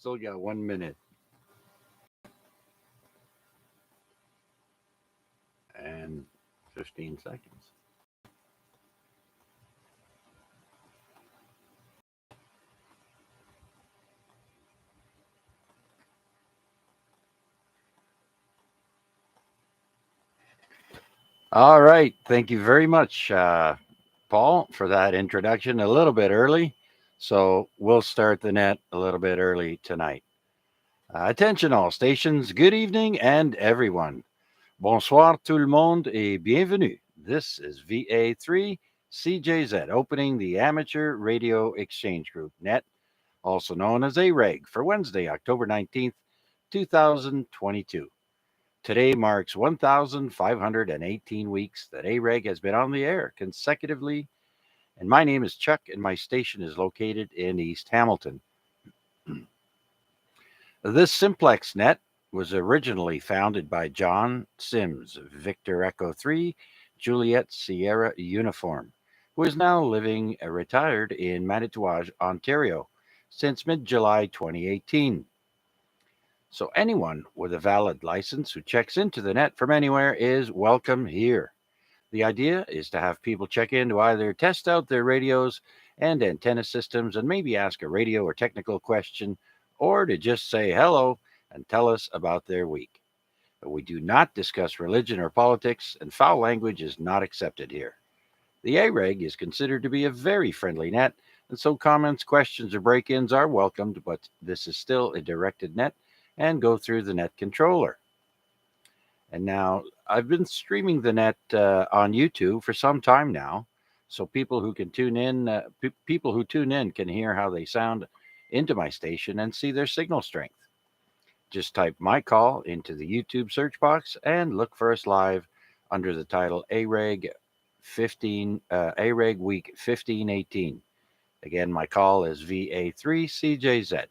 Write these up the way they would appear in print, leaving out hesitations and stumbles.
Still got 1 minute and 15 seconds. All right. Thank you very much, Paul, for that introduction. A little bit early. So we'll start the net a little bit early tonight. Attention, all stations. Good evening, and everyone. Bonsoir, tout le monde, et bienvenue. This is VA3 CJZ, opening the Amateur Radio Exchange Group net, also known as AREG, for Wednesday, October 19th, 2022. Today marks 1,518 weeks that AREG has been on the air consecutively, and my name is Chuck, and my station is located in East Hamilton. This Simplex Net was originally founded by John Sims, Victor Echo 3, Juliet Sierra Uniform, who is now living retired in Manitowoc, Ontario, since mid-July 2018. So anyone with a valid license who checks into the net from anywhere is welcome here. The idea is to have people check in to either test out their radios and antenna systems and maybe ask a radio or technical question, or to just say hello and tell us about their week. But we do not discuss religion or politics, and foul language is not accepted here. The AREG is considered to be a very friendly net, and so comments, questions, or break-ins are welcomed, but this is still a directed net and go through the net controller. And now I've been streaming the net on YouTube for some time now, so people who can tune in, people who tune in can hear how they sound into my station and see their signal strength. Just type my call into the YouTube search box and look for us live under the title AREG Week 1518. Again, my call is VA3CJZ.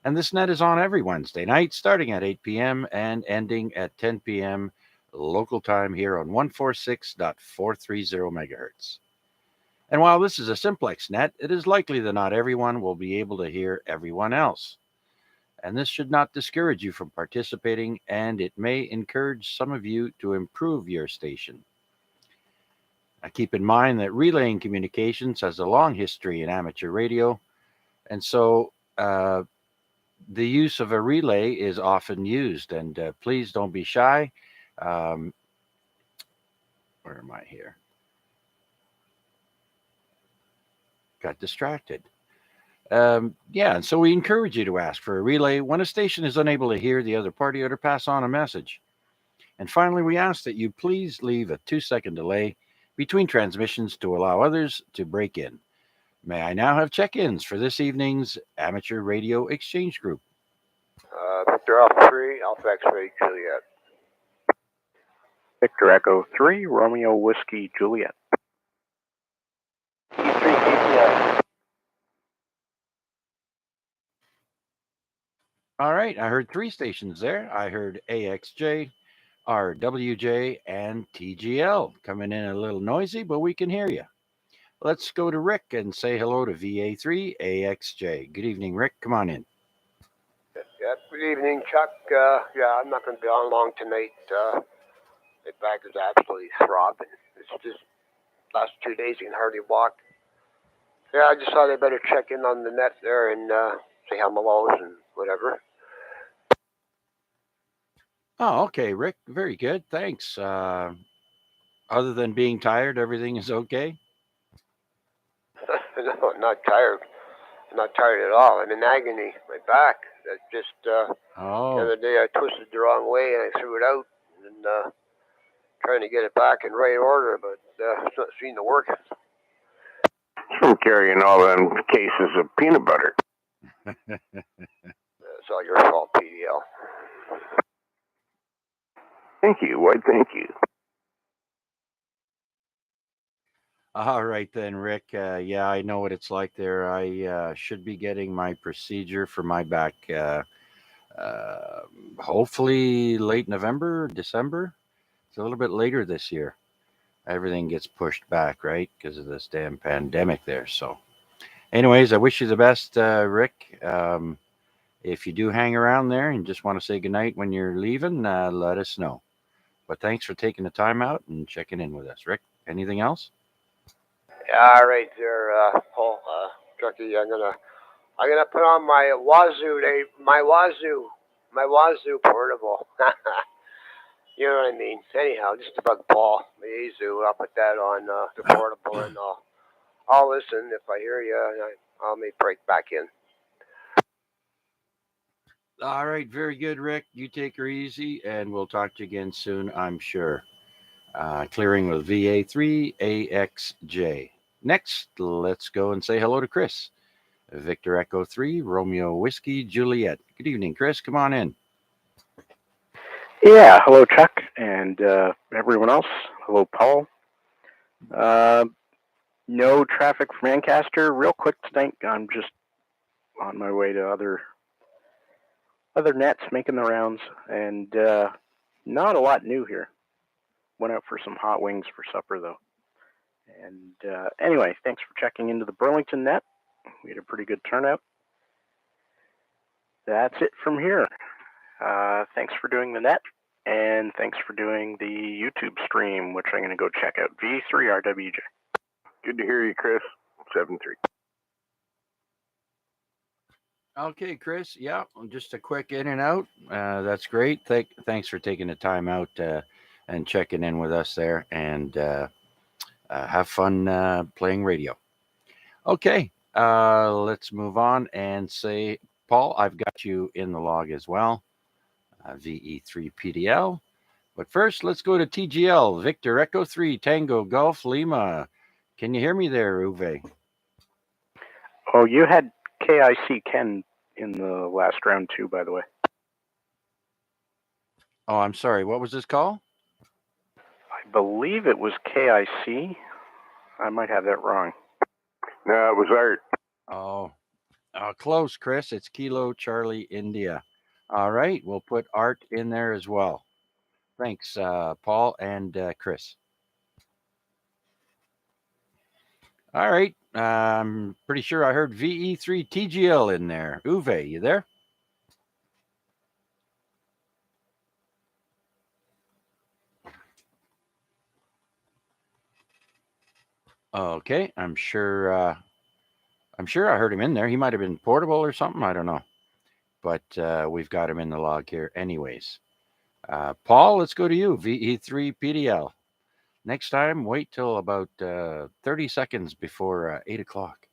And this net is on every Wednesday night, starting at 8 p.m. and ending at 10 p.m. local time here on 146.430 megahertz. And while this is a simplex net, it is likely that not everyone will be able to hear everyone else. And this should not discourage you from participating, and it may encourage some of you to improve your station. Now, keep in mind that relaying communications has a long history in amateur radio, and so the use of a relay is often used, and please don't be shy. Where am I here? Got distracted. And so we encourage you to ask for a relay when a station is unable to hear the other party or to pass on a message. And finally, we ask that you please leave a 2-second delay between transmissions to allow others to break in. May I now have check-ins for this evening's Amateur Radio Exchange Group? Victor Alpha 3, Alpha X-Ray Juliet. Victor Echo 3, Romeo Whiskey Juliet. E3 DPI. All right, I heard 3 stations there. I heard AXJ, RWJ, and TGL. Coming in a little noisy, but we can hear you. Let's go to Rick and say hello to VA3 AXJ. Good evening, Rick. Come on in. Yeah, good evening, Chuck. I'm not going to be on long tonight. My back is absolutely throbbing. It's just last 2 days you can hardly walk. Yeah, I just thought I better check in on the net there and say hellos and whatever. Oh, okay, Rick. Very good. Thanks. Other than being tired, everything is okay? No, I'm not tired. I'm not tired at all. I'm in agony. My back. That's just the other day I twisted the wrong way and I threw it out and trying to get it back in right order, but it's not seeming to work. From carrying all them cases of peanut butter. It's all your fault, PDL. Thank you. Why, thank you. All right then, Rick. Yeah, I know what it's like there. I should be getting my procedure for my back hopefully late November, December. It's a little bit later this year. Everything gets pushed back, right? Because of this damn pandemic there. So Anyways, I wish you the best, Rick. If you do hang around there and just want to say goodnight when you're leaving, let us know. But thanks for taking the time out and checking in with us, Rick. Anything else? All right, there, Paul, Chucky. I'm gonna put on my Wazoo, my Wazoo portable. You know what I mean? Anyhow, just to bug Paul, the Yazoo. I'll put that on the portable, and I'll listen if I hear you. I'll may break back in. All right, very good, Rick. You take her easy, and we'll talk to you again soon, I'm sure. Clearing with VA3AXJ. Next, let's go and say hello to Chris. Victor Echo 3, Romeo Whiskey, Juliet. Good evening, Chris. Come on in. Yeah, hello, Chuck, and everyone else. Hello, Paul. No traffic from Ancaster. Real quick tonight, I'm just on my way to other nets, making the rounds, and not a lot new here. Went out for some hot wings for supper, though. And anyway, thanks for checking into the Burlington net. We had a pretty good turnout. That's it from here. Thanks for doing the net, and thanks for doing the YouTube stream, which I'm going to go check out. V3RWJ. Good to hear you, Chris. 7-3. Okay, Chris. Yeah, just a quick in and out. That's great. Thanks for taking the time out and checking in with us there, and have fun playing radio. Okay, let's move on and say, Paul, I've got you in the log as well, VE3PDL. But first, let's go to TGL, Victor Echo 3, Tango Golf Lima. Can you hear me there, Uwe? Oh, you had KIC Ken in the last round too, by the way. Oh, I'm sorry. What was this call? I believe it was KIC. I might have that wrong. No, it was Art. Oh, close, Chris. It's Kilo Charlie India. All right, we'll put Art in there as well. Thanks, Paul and Chris. All right, I'm pretty sure I heard VE3TGL in there. Uwe, you there? Okay, I'm sure I heard him in there. He might have been portable or something. I don't know, but we've got him in the log here, anyways. Paul, let's go to you. VE3PDL. Next time, wait till about 30 seconds before 8 o'clock.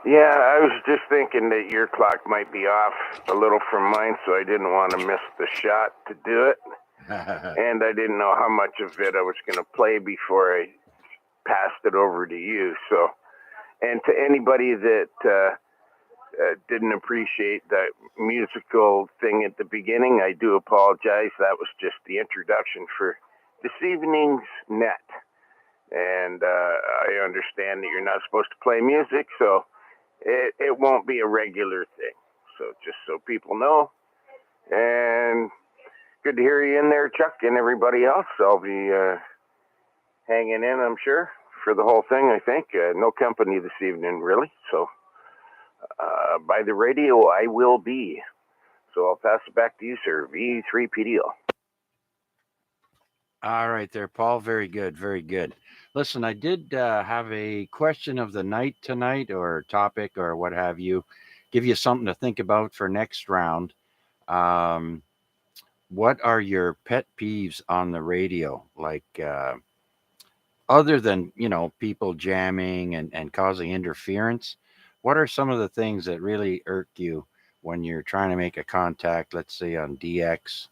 Yeah, I was just thinking that your clock might be off a little from mine, so I didn't want to miss the shot to do it. And I didn't know how much of it I was going to play before I passed it over to you. So, and to anybody that didn't appreciate that musical thing at the beginning, I do apologize. That was just the introduction for this evening's net. And I understand that you're not supposed to play music, so it won't be a regular thing. So just so people know. And good to hear you in there, Chuck, and everybody else. I'll be hanging in, I'm sure, for the whole thing, I think. No company this evening, really. So by the radio, I will be. So I'll pass it back to you, sir. V3PDL. All right, there, Paul. Very good. Very good. Listen, I did have a question of the night tonight, or topic, or what have you. Give you something to think about for next round. What are your pet peeves on the radio? Like, other than, people jamming and causing interference, what are some of the things that really irk you when you're trying to make a contact, let's say on DX?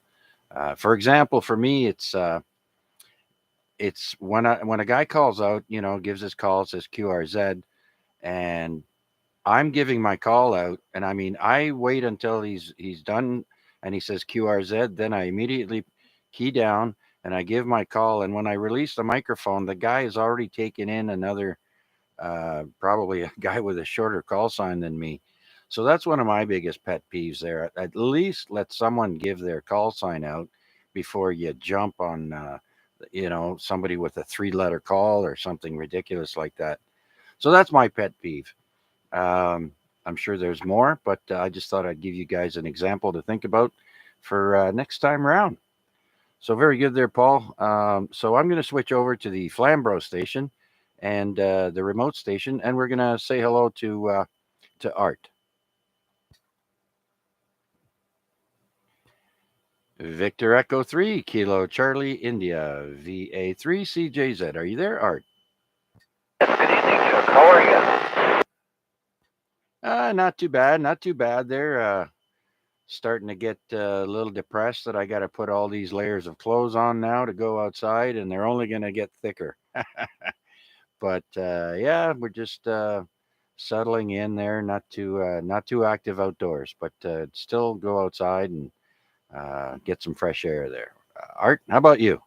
For example, for me, it's when a guy calls out, gives his call, says QRZ, and I'm giving my call out, and I mean, I wait until he's done, and he says QRZ, then I immediately key down and I give my call, and when I release the microphone, the guy has already taken in another, probably a guy with a shorter call sign than me. So that's one of my biggest pet peeves there. At least let someone give their call sign out before you jump on somebody with a 3-letter call or something ridiculous like that. So that's my pet peeve. I'm sure there's more, but I just thought I'd give you guys an example to think about for next time around. So very good there, Paul. So I'm going to switch over to the Flamborough station and the remote station, and we're going to say hello to Art. Victor Echo 3, Kilo Charlie India, VA3 CJZ. Are you there, Art? Yes, good evening, Chuck. How are you? Not too bad. Not too bad. They're starting to get a little depressed that I got to put all these layers of clothes on now to go outside, and they're only going to get thicker. But yeah, we're just settling in there. Not too active outdoors, but still go outside and get some fresh air there. Art, how about you?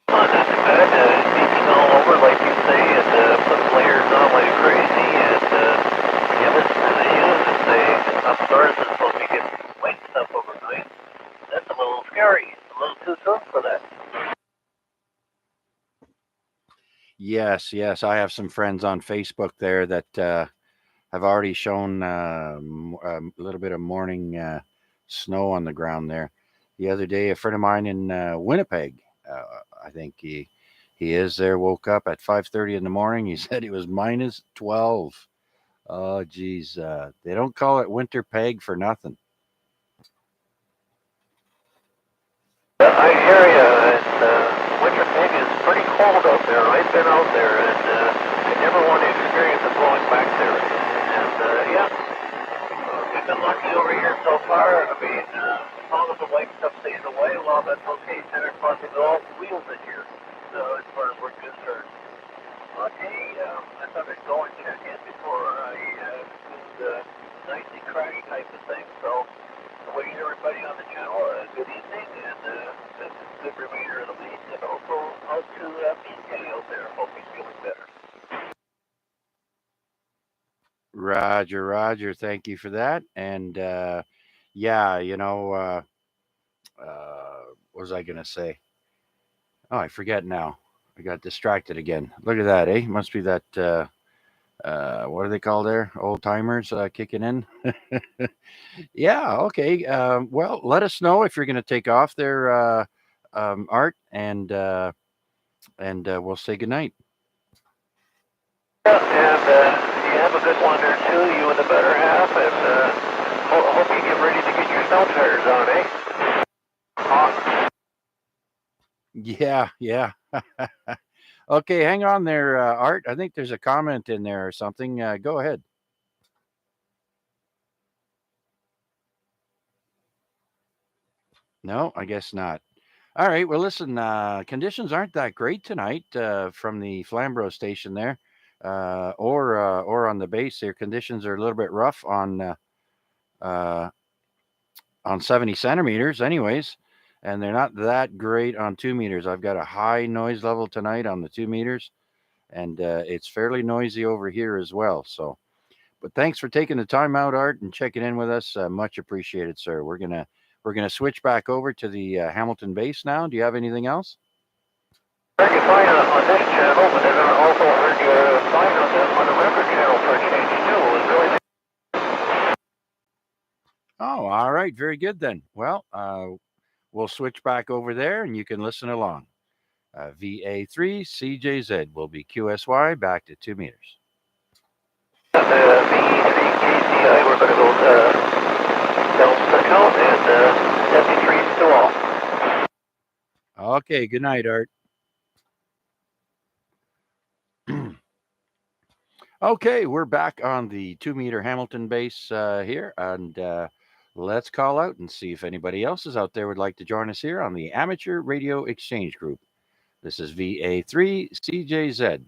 Not too bad. Beating all over, like you say, and putting layers on like crazy, and yeah, listen to the news and say upstairs is supposed to be getting white stuff overnight. That's a little scary. A little too soon for that. Yes, yes. I have some friends on Facebook there that have already shown a little bit of morning snow on the ground there. The other day, a friend of mine in Winnipeg, I think he is there, woke up at 5:30 in the morning. He said it was minus 12. Oh, geez. They don't call it winter peg for nothing. I hear you, and winter pig is pretty cold out there. I've been out there, and I never want to experience it going back there. And yeah, we've been lucky over here so far. I mean, as long as the white stuff stays away, well, that's okay. Center crossing all wheels in here, so as far as we're concerned. But hey, I thought I'd go and check in before I do the nightly crash type of thing. So, wishing everybody on the channel a good evening and a good remainder of the week. And also out to BK out there. Hope he's feeling better. Roger, Roger. Thank you for that. And yeah, what was I going to say? Oh, I forget now. I got distracted again. Look at that, eh? Must be that, what do they call there? Old timers kicking in. Yeah, okay. Well, let us know if you're going to take off there, Art, and we'll say goodnight. Yeah, and you have a good one there too, you and the better half, and hope you get ready to get your snow tires on, eh? Yeah, yeah. Okay, hang on there, Art. I think there's a comment in there or something. Go ahead. No, I guess not. All right. Well, listen, conditions aren't that great tonight from the Flamborough station there, or on the base here. Conditions are a little bit rough uh, on 70 centimeters, anyways, and they're not that great on 2 meters. I've got a high noise level tonight on the 2 meters, and it's fairly noisy over here as well. So, but thanks for taking the time out, Art, and checking in with us. Much appreciated, sir. We're gonna switch back over to the Hamilton base now. Do you have anything else? Heard you fine on this channel, but then I also heard you fine on the record channel for a change too. It was really. Oh, all right. Very good then. Well, we'll switch back over there and you can listen along. VA3 CJZ will be QSY back to 2 meters. VE3KCI, we're going to go down the count and 73 to all. Okay. Good night, Art. Okay. We're back on the 2 meter Hamilton base here. And let's call out and see if anybody else is out there would like to join us here on the Amateur Radio Exchange Group. This is VA3 CJZ.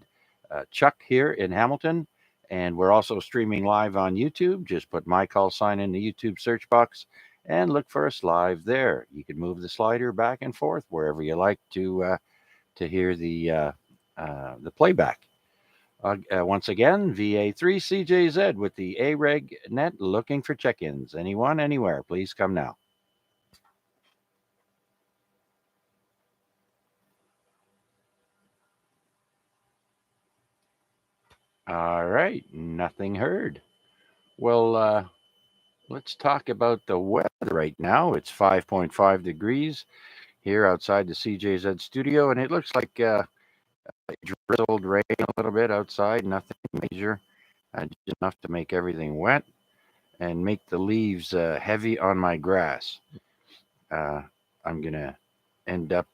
Chuck here in Hamilton. And we're also streaming live on YouTube. Just put my call sign in the YouTube search box and look for us live there. You can move the slider back and forth wherever you like to hear the playback. Once again, VA3 CJZ with the AREG net looking for check-ins. Anyone, anywhere, please come now. All right, nothing heard. Well, let's talk about the weather right now. It's 5.5 degrees here outside the CJZ studio, and it looks like it drizzled rain a little bit outside, nothing major, just enough to make everything wet and make the leaves heavy on my grass. Uh, I'm going to end up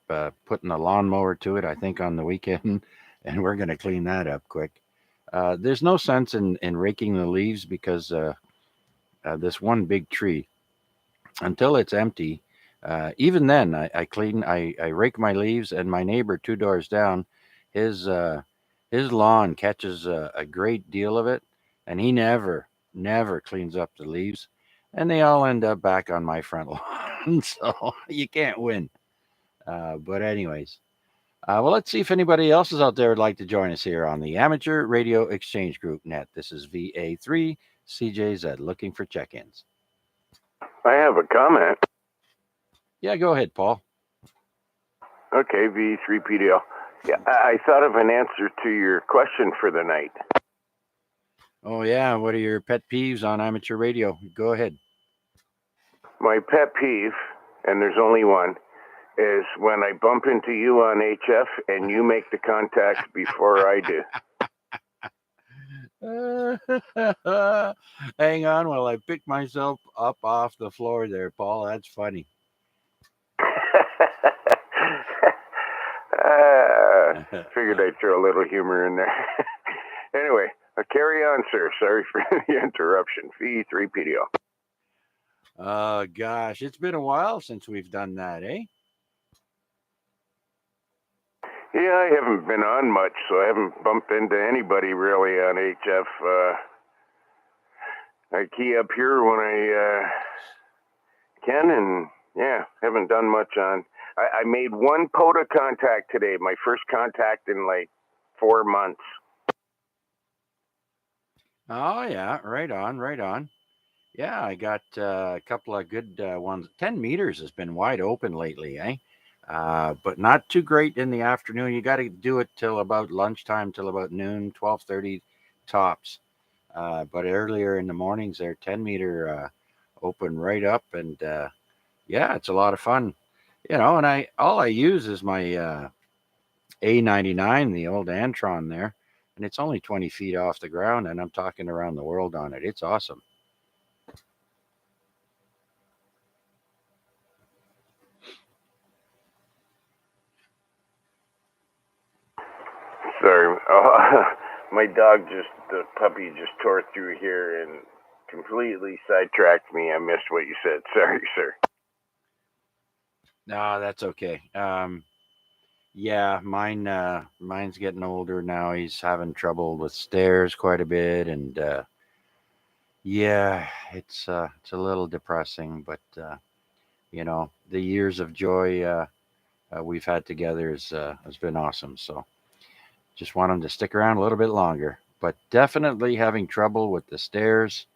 putting a lawnmower to it, I think, on the weekend, and we're going to clean that up quick. There's no sense in raking the leaves because this one big tree, until it's empty, even then, I rake my leaves, and my neighbor 2 doors down, his uh, his lawn catches a great deal of it, and he never cleans up the leaves, and they all end up back on my front lawn. So you can't win. But anyways, well, let's see if anybody else is out there would like to join us here on the Amateur Radio Exchange Group Net. This is VA3 CJZ looking for check-ins. I have a comment. Yeah, go ahead, Paul. Okay, V3PDL. Yeah, I thought of an answer to your question for the night. Oh, yeah. What are your pet peeves on amateur radio? Go ahead. My pet peeve, and there's only one, is when I bump into you on HF and you make the contact before I do. Hang on while I pick myself up off the floor there, Paul. That's funny. Figured I'd throw a little humor in there. Anyway, carry on, sir. Sorry for the interruption. V3PDO. Oh, gosh. It's been a while since we've done that, eh? Yeah, I haven't been on much, so I haven't bumped into anybody really on HF. I key up here when I can, and yeah, haven't done much on. I made one POTA contact today, my first contact in like 4 months. Oh, yeah. Right on, right on. Yeah, I got a couple of good ones. 10 meters has been wide open lately, eh? But not too great in the afternoon. You got to do it till about lunchtime, till about noon, 12:30 tops. But earlier in the mornings, they're 10-meter open right up, and yeah, it's a lot of fun. And all I use is my A99, the old Antron there, and it's only 20 feet off the ground, and I'm talking around the world on it. It's awesome. Sorry, my the puppy just tore through here and completely sidetracked me. I missed what you said. Sorry, sir. No, that's okay. Yeah, mine's getting older now. He's having trouble with stairs quite a bit, and yeah, it's a little depressing. But the years of joy we've had together has been awesome. So just want him to stick around a little bit longer. But definitely having trouble with the stairs.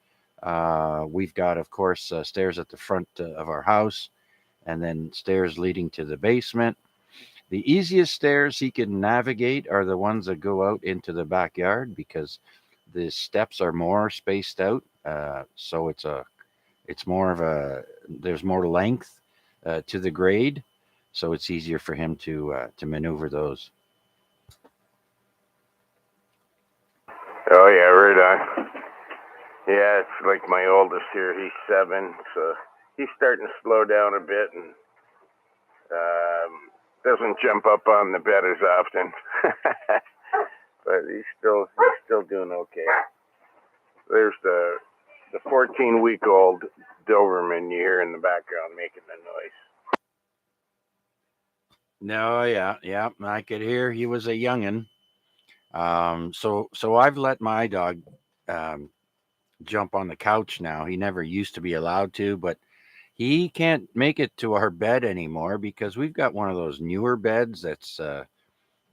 We've got, of course, stairs at the front of our house, and then stairs leading to the basement. The easiest stairs he can navigate are the ones that go out into the backyard because the steps are more spaced out. So it's more of there's more length to the grade, so it's easier for him to maneuver those. Oh yeah, right on. Yeah, it's like my oldest here. He's 7, so he's starting to slow down a bit and doesn't jump up on the bed as often. But he's still doing okay. There's the 14-week-old Doberman you hear in the background making the noise. No, yeah, I could hear he was a youngin. So I've let my dog um, jump on the couch now. He never used to be allowed to, but he can't make it to our bed anymore because we've got one of those newer beds that's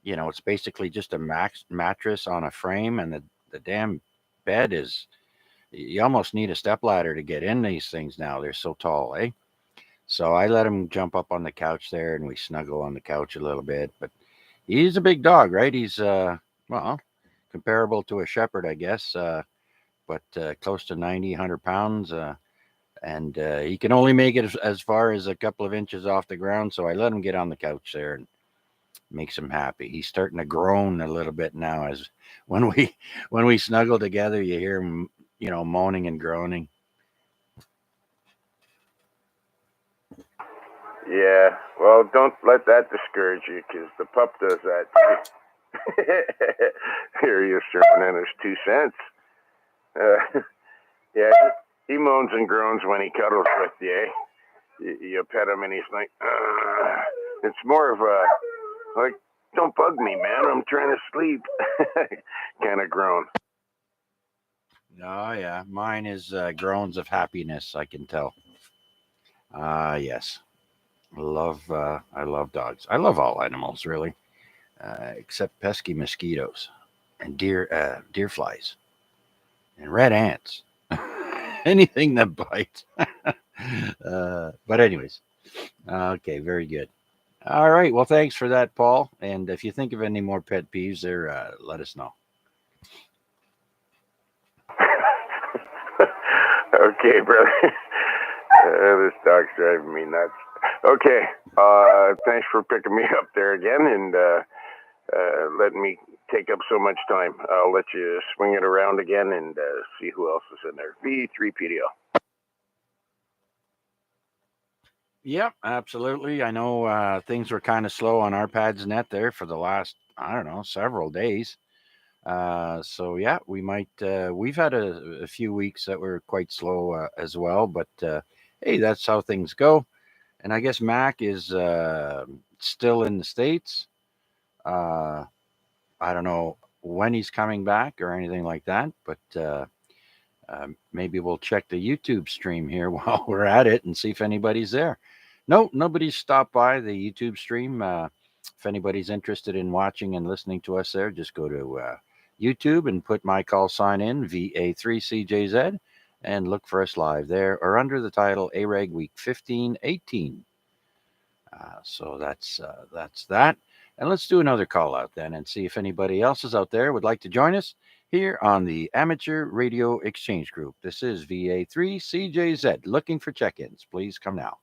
it's basically just a mattress on a frame, and the damn bed is you almost need a stepladder to get in these things now. They're so tall, eh? So I let him jump up on the couch there, and we snuggle on the couch a little bit. But he's a big dog, right? He's well, comparable to a shepherd, I guess, but close to 90, 100 pounds. And he can only make it as far as a couple of inches off the ground. So I let him get on the couch there and makes him happy. He's starting to groan a little bit now. As when we snuggle together, you hear him, moaning and groaning. Yeah, well, don't let that discourage you, because the pup does that too. Here he is throwing in his 2 cents. Yeah, he moans and groans when he cuddles with you, eh? You pet him and he's like, it's more of a, like, don't bug me, man, I'm trying to sleep kind of groan. Oh, yeah. Mine is groans of happiness, I can tell. Yes. I love dogs. I love all animals, really, except pesky mosquitoes and deer flies and red ants. Anything that bites. But anyways, okay, very good. All right. Well, thanks for that, Paul. And if you think of any more pet peeves there, let us know. Okay, brother. This dog's driving me nuts. Okay, thanks for picking me up there again and letting me take up so much time. I'll let you swing it around again and see who else is in there. V3PDO. Yep, absolutely. I know things were kind of slow on our pads net there for the last, I don't know, several days. So yeah, we've had a few weeks that were quite slow as well, but hey, that's how things go. And I guess Mac is still in the States. Uh, I don't know when he's coming back or anything like that, but maybe we'll check the YouTube stream here while we're at it and see if anybody's there. No, nobody's stopped by the YouTube stream. If anybody's interested in watching and listening to us there, just go to YouTube and put my call sign in VA3CJZ and look for us live there or under the title AREG Week 1518. So that's that. And let's do another call out then and see if anybody else is out there would like to join us here on the Amateur Radio Exchange Group. This is VA3CJZ looking for check-ins. Please come now.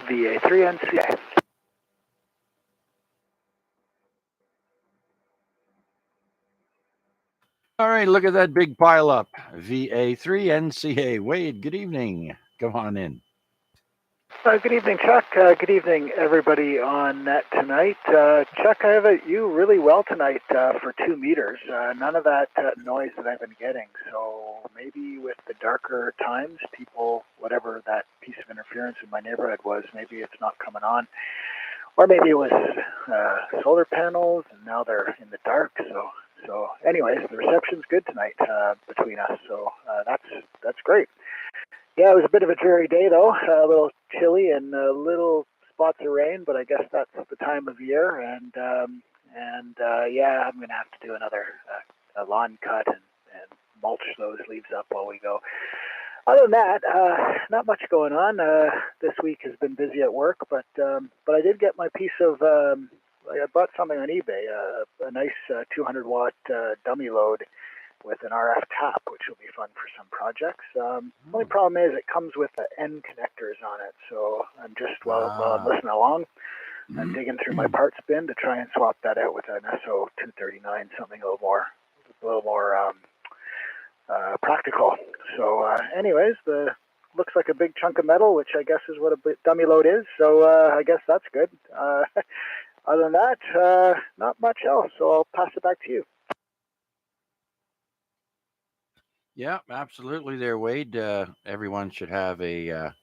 VA3NCA. All right, look at that big pile up. VA3NCA. Wade, good evening. Come on in. Good evening, Chuck. Good evening, everybody on net tonight. Chuck, I have you really well tonight for 2 meters. None of that noise that I've been getting. So maybe with the darker times, people, whatever that piece of interference in my neighborhood was, maybe it's not coming on. Or maybe it was solar panels, and now they're in the dark. So anyways, the reception's good tonight between us. So that's great. Yeah, it was a bit of a dreary day, though. A little chilly and little spots of rain, but I guess that's the time of year. And yeah, I'm going to have to do another lawn cut and mulch those leaves up while we go. Other than that, not much going on. This week has been busy at work, but I did get my piece of. I bought something on eBay, a nice 200-watt dummy load with an RF tap, which will be fun for some projects. Only problem is it comes with the end connectors on it, so I'm just while I'm listening along, I'm digging through my parts bin to try and swap that out with an SO239, something a little more practical. So, anyways, looks like a big chunk of metal, which I guess is what a dummy load is. So I guess that's good. Other than that, not much else. So I'll pass it back to you. Yeah, absolutely there, Wade. Everyone should have a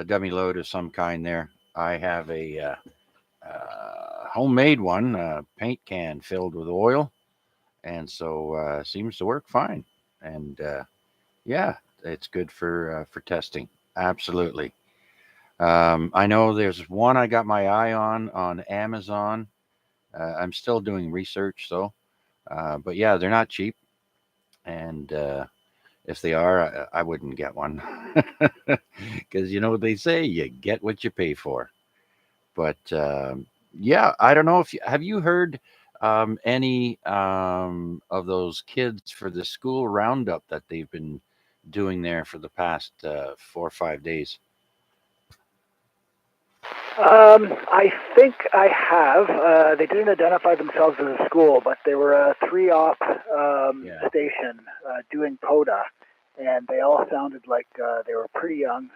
dummy load of some kind there. I have a homemade one, paint can filled with oil, and so seems to work fine. And yeah, it's good for testing. Absolutely. I know there's one I got my eye on Amazon. I'm still doing research though, but yeah, they're not cheap, and if they are, I wouldn't get one because you know what they say, you get what you pay for. But Yeah, I don't know if have you heard any of those kids for the school roundup that they've been doing there for the past 4 or 5 days? I think I have. They didn't identify themselves as a school, but they were a three-op Yeah. station doing POTA, and they all sounded like they were pretty young.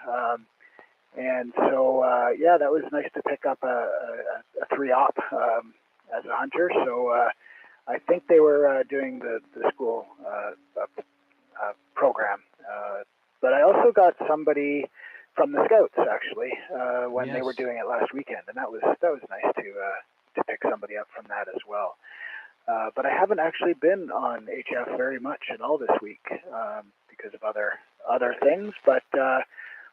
And so, yeah, that was nice to pick up a three-op as a hunter. So I think they were doing the school program. But I also got somebody from the Scouts actually when they were Yes. doing it last weekend, and that was nice to pick somebody up from that as well. But I haven't actually been on HF very much at all this week because of other things. But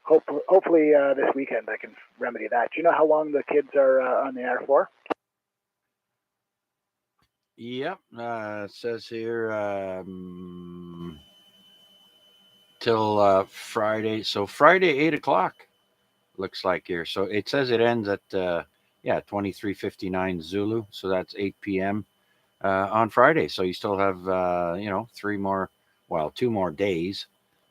hopefully this weekend I can remedy that. Do you know how long the kids are on the air for? Yep. It says here till Friday. So Friday 8 o'clock looks like here. So it says it ends at yeah 23:59 Zulu. So that's 8 p.m. On Friday. So you still have 3 more, well, 2 more days,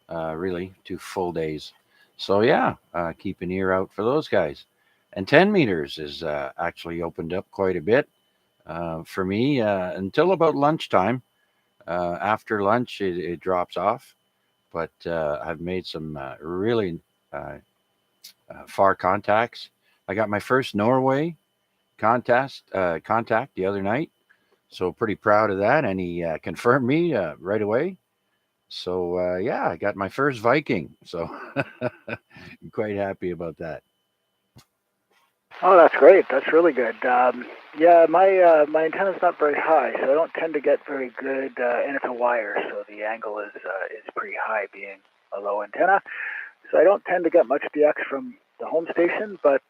really 2 full days. So yeah, keep an ear out for those guys. And 10 meters is actually opened up quite a bit for me until about lunchtime. After lunch, it drops off. But I've made some really uh, far contacts. I got my first Norway contact the other night, so pretty proud of that. And he confirmed me right away. So yeah, I got my first Viking. So I'm quite happy about that. Oh, that's great. That's really good. Yeah, my antenna's not very high, so I don't tend to get very good NFL wires. So the angle is pretty high, being a low antenna. So I don't tend to get much DX from the home station. But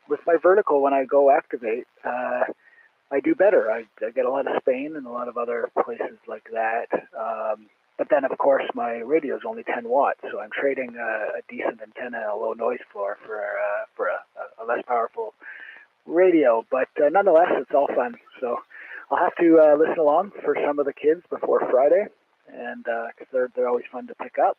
with my vertical, when I go activate, I do better. I get a lot of Spain and a lot of other places like that. But then, of course, my radio is only 10 watts, so I'm trading a decent antenna and a low noise floor for a less powerful radio. But nonetheless, it's all fun. So I'll have to listen along for some of the kids before Friday, and because they're always fun to pick up.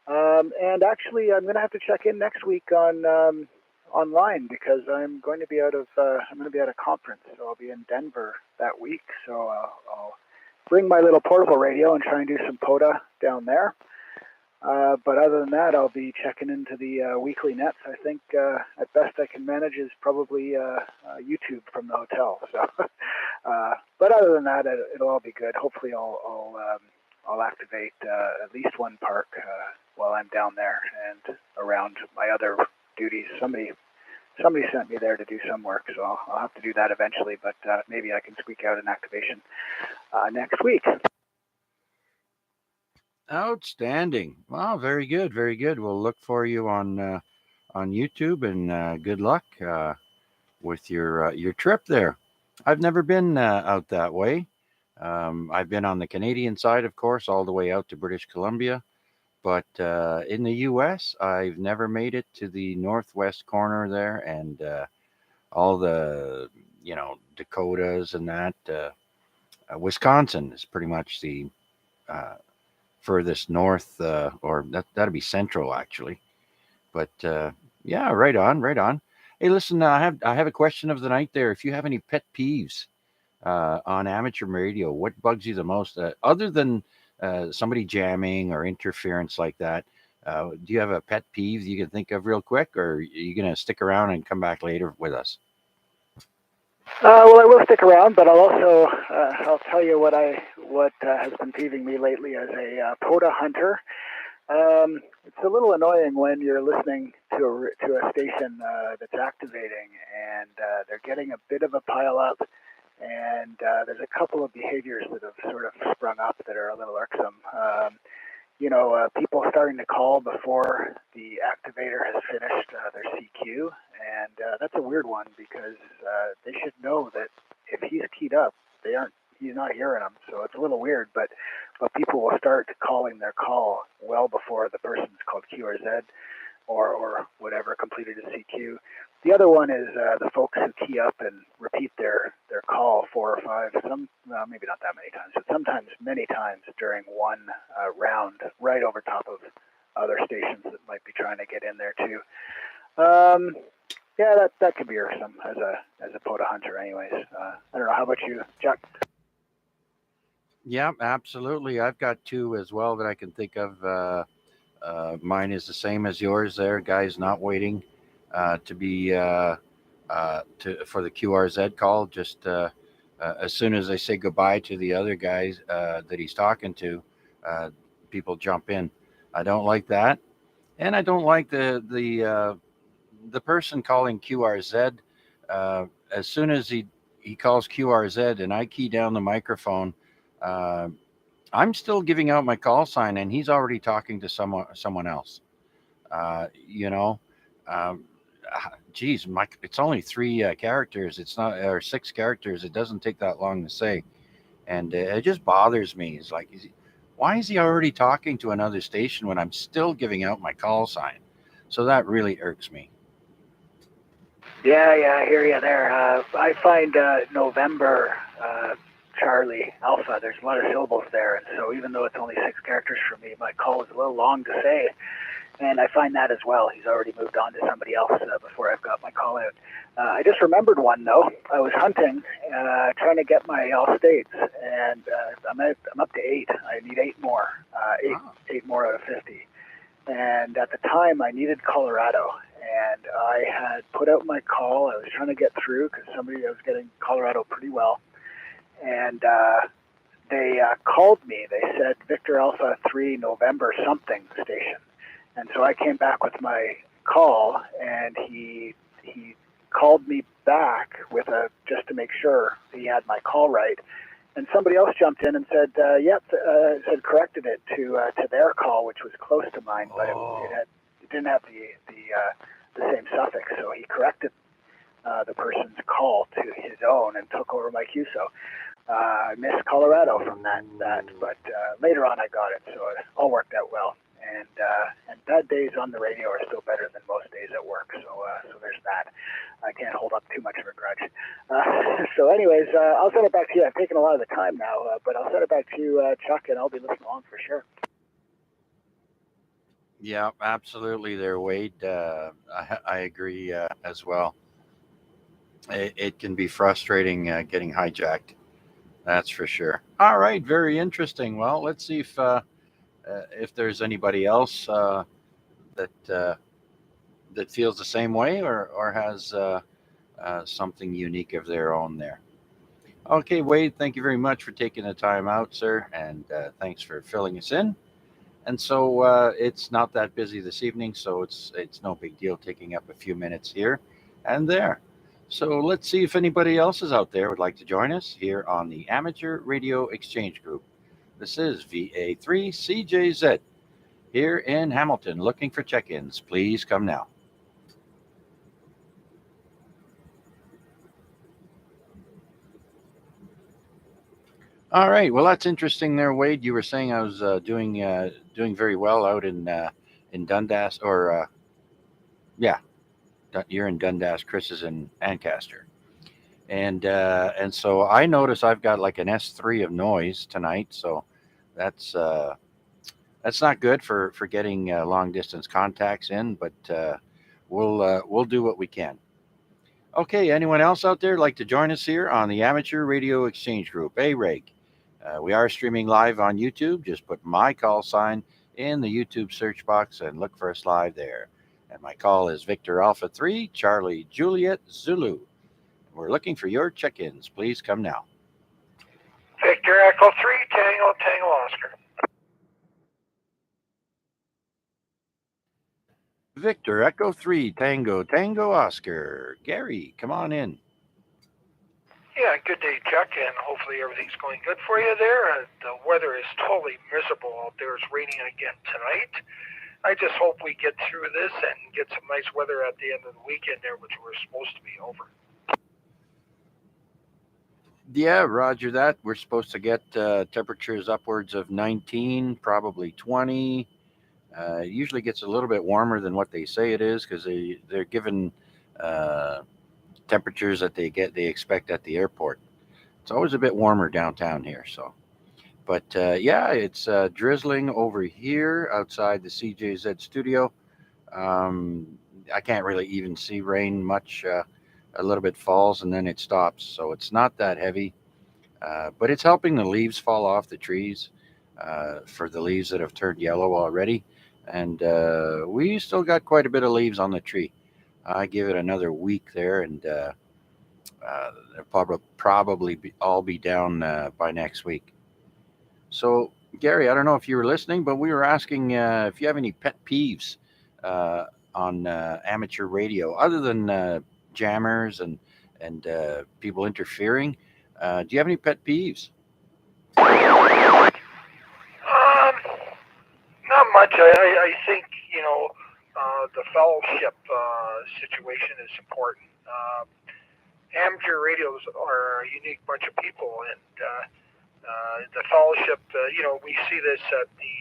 And actually, I'm going to have to check in next week on online because I'm going to be at a conference, so I'll be in Denver that week. So I'll bring my little portable radio and try and do some POTA down there. But other than that, I'll be checking into the weekly nets. I think at best I can manage is probably YouTube from the hotel. So, but other than that, it'll all be good. Hopefully, I'll activate at least one park while I'm down there and around my other duties. Somebody sent me there to do some work, so I'll have to do that eventually. But maybe I can squeak out an activation next week. Outstanding. Well, very good, very good. We'll look for you on YouTube, and good luck with your trip there. I've never been out that way. I've been on the Canadian side, of course, all the way out to British Columbia. But in the U.S., I've never made it to the northwest corner there, and all the Dakotas and that. Wisconsin is pretty much the uh, furthest north, or that'd be central actually. But yeah, right on, right on. Hey, listen, I have a question of the night there. If you have any pet peeves on amateur radio, what bugs you the most, other than somebody jamming or interference like that? Do you have a pet peeve you can think of real quick, or are you gonna stick around and come back later with us? Well, I will stick around, but I'll tell you what has been peeving me lately as a POTA hunter. It's a little annoying when you're listening to a station that's activating and they're getting a bit of a pile up, and there's a couple of behaviors that have sort of sprung up that are a little irksome. People starting to call before the activator has finished their CQ, and that's a weird one because they should know that if he's keyed up, he's not hearing them, so it's a little weird. But people will start calling their call well before the person's called Q or Z or whatever completed a CQ. The other one is the folks who key up and repeat their call 4 or 5, maybe not that many times, but sometimes many times during one round, right over top of other stations that might be trying to get in there too. Yeah, that could be irksome as a POTA hunter, anyways. I don't know. How about you, Chuck? Yeah, absolutely. I've got two as well that I can think of. Mine is the same as yours. There, guys, not waiting to be for the QRZ call. Just as soon as I say goodbye to the other guys that he's talking to, people jump in. I don't like that, and I don't like the person calling QRZ. As soon as he calls QRZ and I key down the microphone, uh, I'm still giving out my call sign, and he's already talking to someone else. You know, um, geez, it's only three characters. It's not or six characters. It doesn't take that long to say, and it just bothers me. It's like, why is he already talking to another station when I'm still giving out my call sign? So that really irks me. Yeah, I hear you there. I find November Charlie Alpha, there's a lot of syllables there, and so even though it's only 6 characters for me, my call is a little long to say, and I find that as well. He's already moved on to somebody else before I've got my call out. I just remembered one though. I was hunting, trying to get my all states, and I'm up to 8. I need 8 more, eight more out of 50. And at the time, I needed Colorado, and I had put out my call. I was trying to get through because I was getting Colorado pretty well, and they called me. They said Victor Alpha 3 November something station, and so I came back with my call, and he called me back with just to make sure he had my call right. And somebody else jumped in and said, had corrected it to their call, which was close to mine, but it didn't have the same suffix. So he corrected the person's call to his own and took over my queue. So I missed Colorado from that, but later on I got it, so it all worked out well. And bad days on the radio are still better than most days at work. So there's that. I can't hold up too much of a grudge. So anyways, I'll send it back to you. I've taken a lot of the time now, but I'll send it back to you, Chuck, and I'll be listening along for sure. Yeah, absolutely there, Wade. I agree as well. It can be frustrating getting hijacked. That's for sure. All right, very interesting. Well, let's see if there's anybody else that feels the same way or has something unique of their own there. Okay, Wade, thank you very much for taking the time out, sir, and thanks for filling us in. And so it's not that busy this evening, so it's no big deal taking up a few minutes here and there. So let's see if anybody else is out there would like to join us here on the Amateur Radio Exchange Group. This is VA3CJZ here in Hamilton, looking for check-ins. Please come now. All right. Well, that's interesting there, Wade. You were saying I was doing very well out in Dundas, or yeah, you're in Dundas. Chris is in Ancaster, and so I notice I've got like an S3 of noise tonight. So that's not good for getting long distance contacts in, but we'll do what we can. Okay. Anyone else out there like to join us here on the Amateur Radio Exchange Group, AREG? We are streaming live on YouTube. Just put my call sign in the YouTube search box and look for us live there. And my call is Victor Alpha 3, Charlie Juliet Zulu. We're looking for your check-ins. Please come now. Victor Echo 3, Tango Oscar. Victor Echo 3, Tango Oscar. Gary, come on in. Yeah, good day, Chuck, and hopefully everything's going good for you there. The weather is totally miserable out there. It's raining again tonight. I just hope we get through this and get some nice weather at the end of the weekend there, which we're supposed to be over. Yeah, roger that. We're supposed to get temperatures upwards of 19, probably 20. It usually gets a little bit warmer than what they say it is because they're given uh, temperatures that they expect at the airport. It's always a bit warmer downtown here, so. But yeah, it's drizzling over here outside the CJZ studio. Um, I can't really even see rain much. A little bit falls and then it stops, so it's not that heavy. But it's helping the leaves fall off the trees for the leaves that have turned yellow already. And we still got quite a bit of leaves on the tree. I give it another week there, and they'll probably all be down by next week. So, Gary, I don't know if you were listening, but we were asking if you have any pet peeves uh, on amateur radio, other than jammers and people interfering. Do you have any pet peeves? Not much. I think the fellowship situation is important. Amateur radios are a unique bunch of people, and the fellowship. We see this at the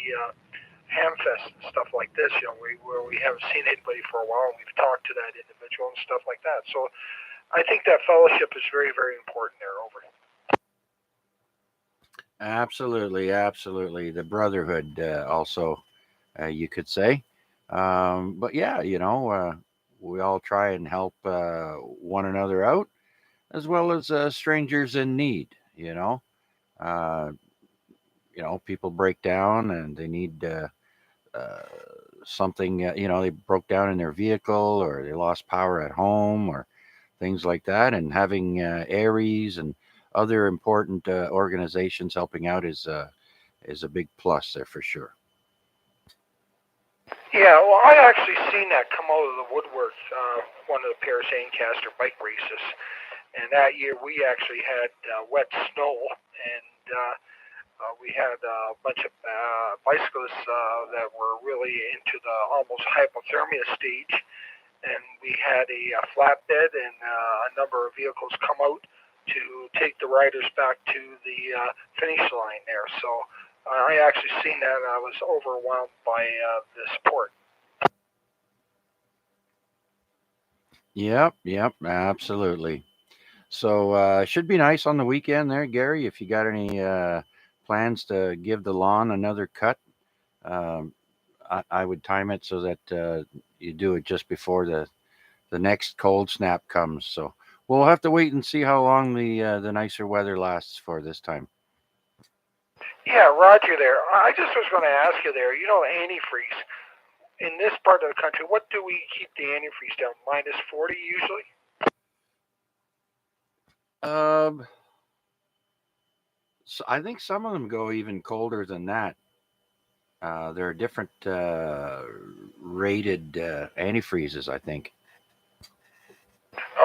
Hamfest and stuff like this. Where we haven't seen anybody for a while, and we've talked to that individual and stuff like that. So I think that fellowship is very, very important there. Over. Absolutely, absolutely. The brotherhood, also, you could say. But yeah, we all try and help one another out, as well as strangers in need. Uh, people break down and they need uh, something. They broke down in their vehicle, or they lost power at home, or things like that. And having ARES and other important organizations helping out is a big plus there for sure. Yeah, well, I actually seen that come out of the woodwork. One of the Paris Ancaster bike races, and that year we actually had wet snow, and we had a bunch of bicyclists that were really into the almost hypothermia stage, and we had a flatbed and a number of vehicles come out to take the riders back to the finish line there. So I actually seen that, and I was overwhelmed by the support. Yep, absolutely. So should be nice on the weekend there, Gary. If you got any plans to give the lawn another cut, um, I would time it so that you do it just before the next cold snap comes. So we'll have to wait and see how long the nicer weather lasts for this time. Yeah, Roger there. I just was going to ask you there, antifreeze. In this part of the country, what do we keep the antifreeze down? Minus 40 usually? So I think some of them go even colder than that. There are different rated antifreezes, I think.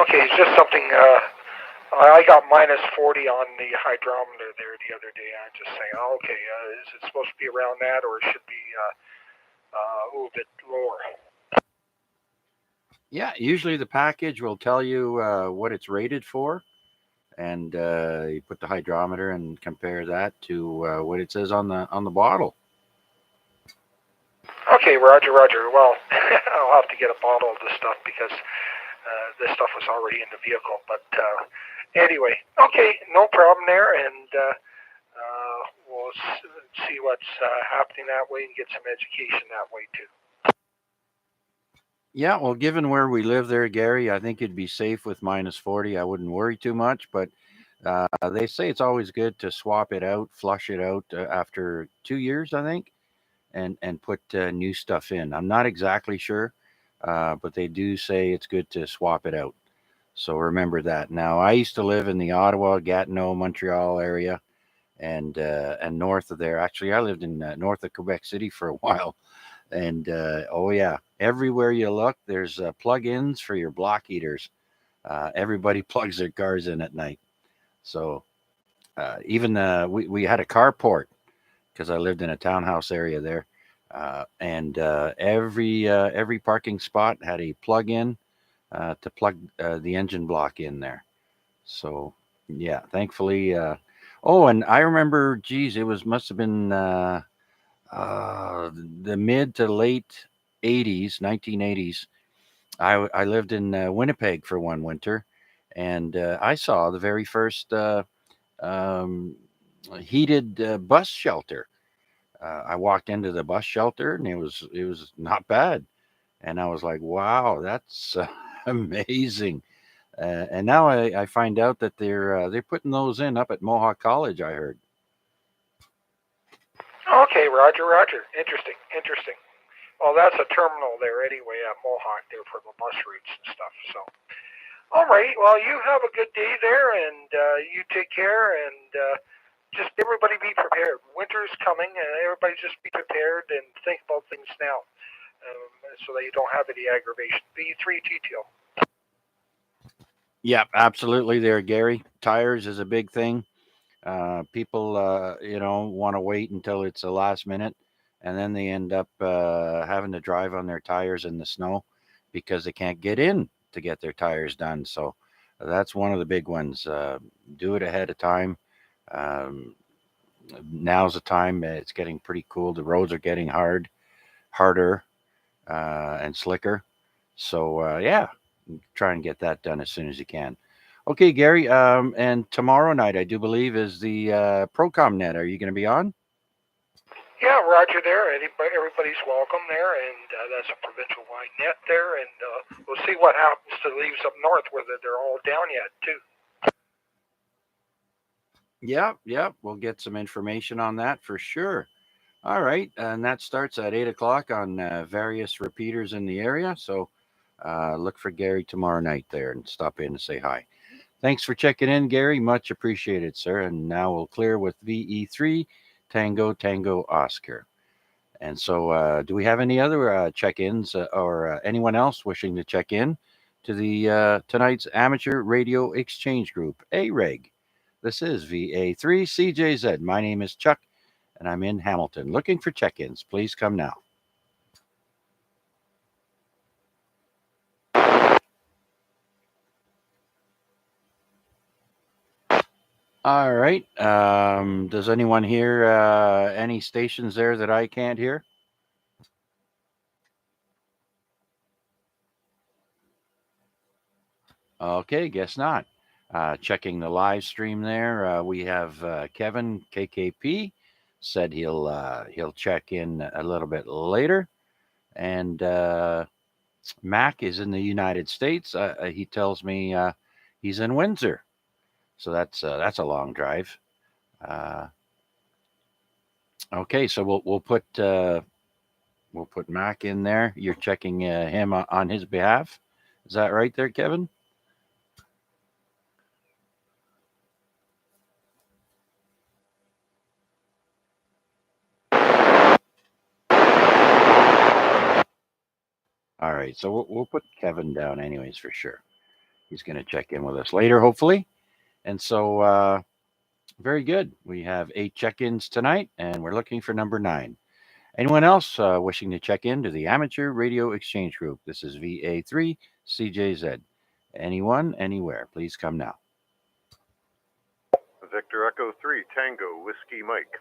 Okay, it's just something. I got minus 40 on the hydrometer there the other day. I'm just saying, okay, is it supposed to be around that, or it should be a little bit lower? Yeah, usually the package will tell you what it's rated for, and you put the hydrometer and compare that to what it says on the bottle. Okay, Roger. Well, I'll have to get a bottle of this stuff because this stuff was already in the vehicle. But anyway, okay, no problem there, and we'll see what's happening that way and get some education that way too. Yeah, well, given where we live there, Gary, I think you'd be safe with minus 40. I wouldn't worry too much, but they say it's always good to swap it out, flush it out after 2 years, I think, and put new stuff in. I'm not exactly sure, but they do say it's good to swap it out. So remember that. Now, I used to live in the Ottawa, Gatineau, Montreal area, and north of there. Actually, I lived in north of Quebec City for a while, and oh yeah, everywhere you look, there's plug-ins for your block heaters. Everybody plugs their cars in at night. So even we had a carport because I lived in a townhouse area there, and every parking spot had a plug-in to plug the engine block in there. So yeah, thankfully. Oh, and I remember, geez, it must have been the mid to late 80s, 1980s. I lived in Winnipeg for one winter, and I saw the very first um, heated bus shelter. I walked into the bus shelter, and it was not bad, and I was like, "Wow, that's amazing." And now I find out that they're putting those in up at Mohawk College. I heard. Okay, Roger, Roger. Interesting, interesting. Well, that's a terminal there anyway at Mohawk there for the bus routes and stuff. So, all right. Well, you have a good day there, and you take care, and just everybody be prepared. Winter's coming, and everybody just be prepared and think about things now, so that you don't have any aggravation. B3 detail. Yeah, absolutely. There, Gary. Tires is a big thing. People, want to wait until it's the last minute, and then they end up having to drive on their tires in the snow because they can't get in to get their tires done. So that's one of the big ones. Do it ahead of time. Um, Now's the time. It's getting pretty cool. The roads are getting harder, and slicker. So yeah, try and get that done as soon as you can. Okay, Gary. And tomorrow night, I do believe, is the Procom Net. Are you going to be on? Yeah, Roger there. Everybody's welcome there, and that's a provincial-wide net there, and we'll see what happens to the leaves up north, whether they're all down yet, too. Yeah, yeah. We'll get some information on that for sure. All right, and that starts at 8 o'clock on various repeaters in the area. So look for Gary tomorrow night there and stop in and say hi. Thanks for checking in, Gary. Much appreciated, sir. And now we'll clear with VE3 Tango Tango Oscar. And so, do we have any other check-ins or anyone else wishing to check in to the tonight's amateur radio exchange group, AREG? This is VA3CJZ. My name is Chuck, and I'm in Hamilton. Looking for check-ins. Please come now. All right. Does anyone hear any stations there that I can't hear? Okay, guess not. Checking the live stream there, we have Kevin KKP said he'll check in a little bit later, and Mac is in the United States. He tells me he's in Windsor, so that's a long drive. Uh, okay, so we'll put Mac in there. You're checking him on his behalf. Is that right there, Kevin? All right, so we'll put Kevin down anyways for sure. He's going to check in with us later, hopefully. And so, very good. We have 8 check-ins tonight, and we're looking for number 9. Anyone else wishing to check in to the Amateur Radio Exchange Group? This is VA3CJZ. Anyone, anywhere, please come now. Victor Echo 3, Tango, Whiskey Mike.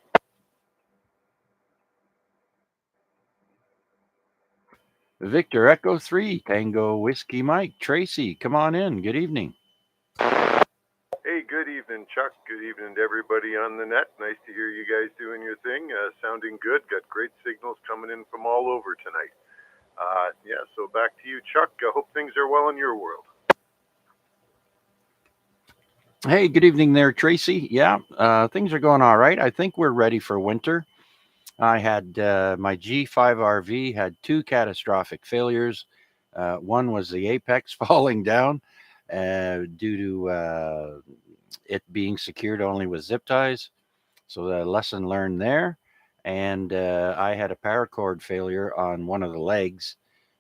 Victor Echo 3, Tango Whiskey Mike. Tracy, come on in. Good evening. Hey, good evening, Chuck. Good evening to everybody on the net. Nice to hear you guys doing your thing. Sounding good. Got great signals coming in from all over tonight. Yeah, so back to you, Chuck. I hope things are well in your world. Hey, good evening there, Tracy. Yeah, things are going all right. I think we're ready for winter. I had my G5 RV had 2 catastrophic failures. One was the apex falling down due to it being secured only with zip ties. So the lesson learned there. And I had a paracord failure on one of the legs.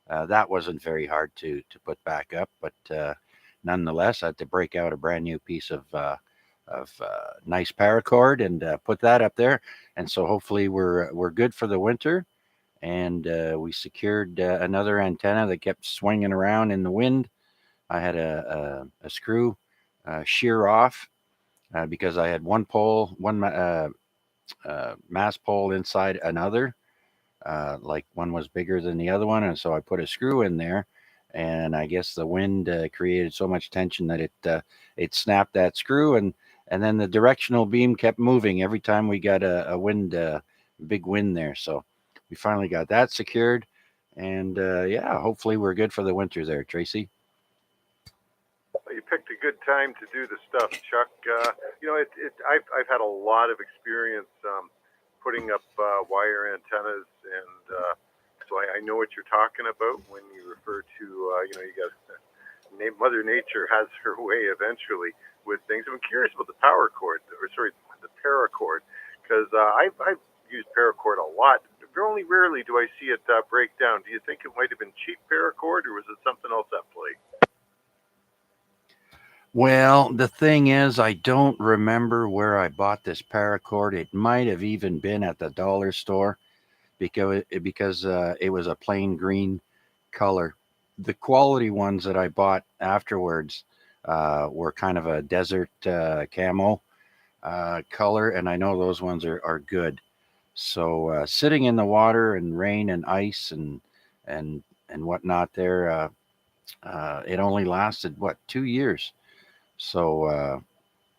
That wasn't very hard to put back up, but nonetheless, I had to break out a brand new piece of nice paracord and put that up there. And so hopefully we're good for the winter. And we secured another antenna that kept swinging around in the wind. I had a screw shear off because I had one mass pole inside another. Like one was bigger than the other one, and so I put a screw in there, and I guess the wind created so much tension that it snapped that screw, and then the directional beam kept moving every time we got a wind, big wind there. So we finally got that secured, and yeah, hopefully we're good for the winter there, Tracy. Well, you picked a good time to do the stuff, Chuck. I've had a lot of experience putting up wire antennas, and so I know what you're talking about when you refer to, you got Mother Nature has her way eventually with things. I'm curious about the power cord, or sorry, the paracord, because I've used paracord a lot. Only rarely do I see it break down. Do you think it might have been cheap paracord, or was it something else at play? Well, the thing is, I don't remember where I bought this paracord. It might have even been at the dollar store because it was a plain green color. The quality ones that I bought afterwards were kind of a desert camo color, and I know those ones are good. So sitting in the water and rain and ice and and whatnot, there, it only lasted what 2 years. So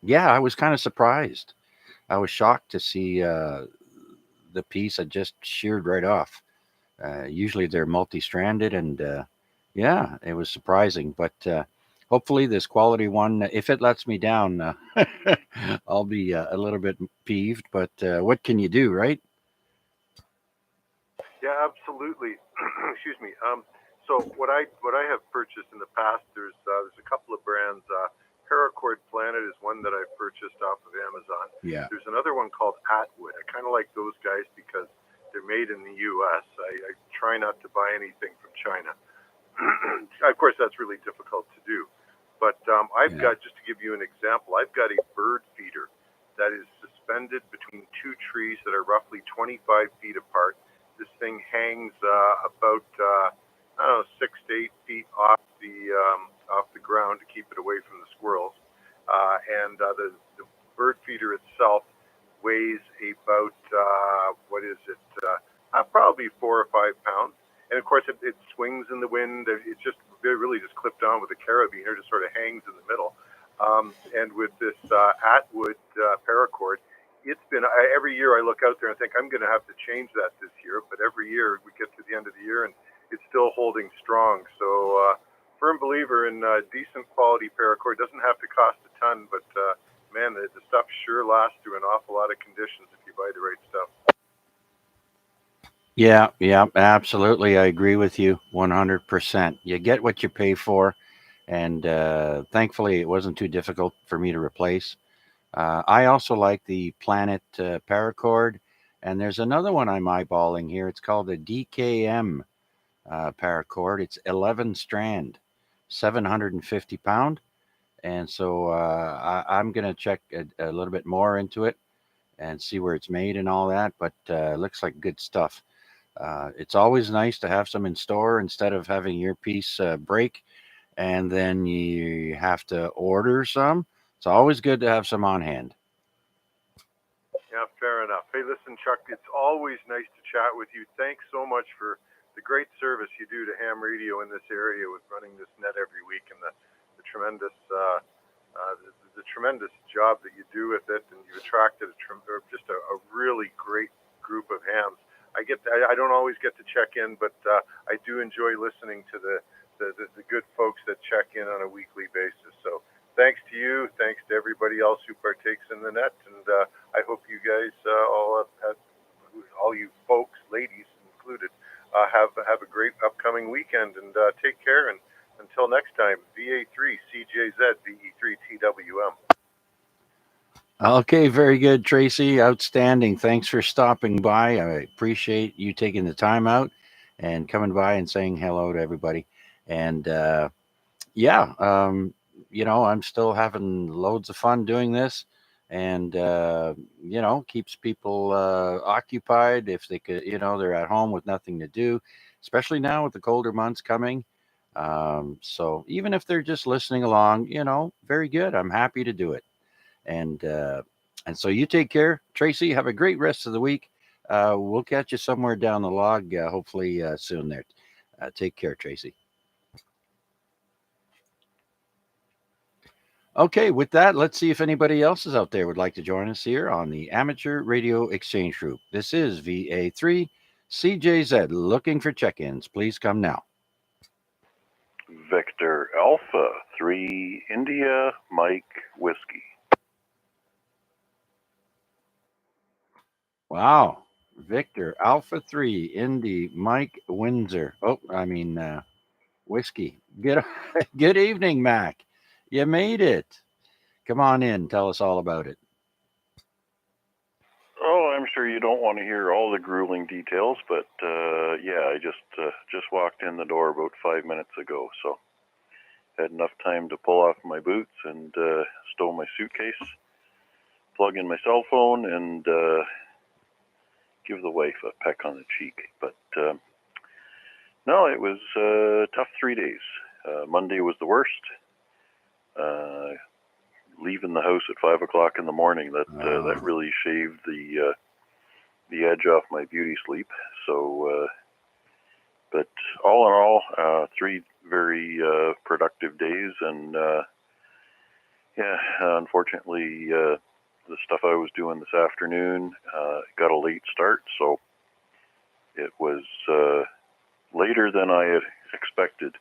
yeah, I was kind of surprised. I was shocked to see the piece had just sheared right off. Usually they're multi-stranded, and yeah, it was surprising. But hopefully, this quality one, if it lets me down, I'll be a little bit peeved. But what can you do, right? Yeah, absolutely. Excuse me. So what I have purchased in the past, there's a couple of brands. Paracord Planet is one that I've purchased off of Amazon. Yeah. There's another one called Atwood. I kind of like those guys because they're made in the U.S. I try not to buy anything from China. Of course, that's really difficult to do. But I've got, just to give you an example, I've got a bird feeder that is suspended between two trees that are roughly 25 feet apart. This thing hangs about, I don't know, 6 to 8 feet off the ground to keep it away from the squirrels. And the bird feeder itself weighs about, what is it, probably 4 or 5 pounds. And of course, it swings in the wind. It's just really just clipped on with a carabiner, just sort of hangs in the middle. And with this Atwood paracord, it's been every year I look out there and think I'm going to have to change that this year. But every year we get to the end of the year and it's still holding strong. So firm believer in decent quality paracord. Doesn't have to cost a ton, but man, the stuff sure lasts through an awful lot of conditions if you buy the right stuff. Yeah, yeah, absolutely. I agree with you 100%. You get what you pay for, and thankfully it wasn't too difficult for me to replace. I also like the Planet paracord, and there's another one I'm eyeballing here. It's called the DKM paracord. It's 11 strand, 750 pound, and so I'm gonna check a little bit more into it and see where it's made and all that. But looks like good stuff. It's always nice to have some in store instead of having your piece break and then you have to order some. It's always good to have some on hand. Yeah, fair enough. Hey, listen, Chuck, it's always nice to chat with you. Thanks so much for the great service you do to ham radio in this area with running this net every week, and the tremendous the tremendous job that you do with it, and you attracted just a really great group of hams. I don't always get to check in, but I do enjoy listening to the good folks that check in on a weekly basis. So thanks to you, thanks to everybody else who partakes in the net, and I hope you guys all you folks, ladies included, have a great upcoming weekend, and take care. And until next time, VA3 CJZ VE3 TWM. Okay, very good, Tracy. Outstanding. Thanks for stopping by. I appreciate you taking the time out and coming by and saying hello to everybody. And yeah, I'm still having loads of fun doing this, and keeps people occupied if they could. They're at home with nothing to do, especially now with the colder months coming. So even if they're just listening along, very good. I'm happy to do it. And so you take care, Tracy. Have a great rest of the week. We'll catch you somewhere down the log, hopefully soon. There. Take care, Tracy. Okay, with that, let's see if anybody else is out there would like to join us here on the Amateur Radio Exchange Group. This is VA3 CJZ looking for check ins. Please come now. Victor Alpha 3 India Mike Whiskey. Wow. Victor Alpha 3 Indy Mike Windsor. Whiskey. Good evening, Mac. You made it. Come on in. Tell us all about it. Oh, I'm sure you don't want to hear all the grueling details, but yeah, I just walked in the door about 5 minutes ago, so had enough time to pull off my boots and stow my suitcase, plug in my cell phone, and give the wife a peck on the cheek. But no, it was a tough 3 days. Monday was the worst. Leaving the house at 5 o'clock in the morning, that really shaved the edge off my beauty sleep. So, but all in all, 3 very productive days, and yeah, unfortunately, the stuff I was doing this afternoon got a late start, so it was later than I had expected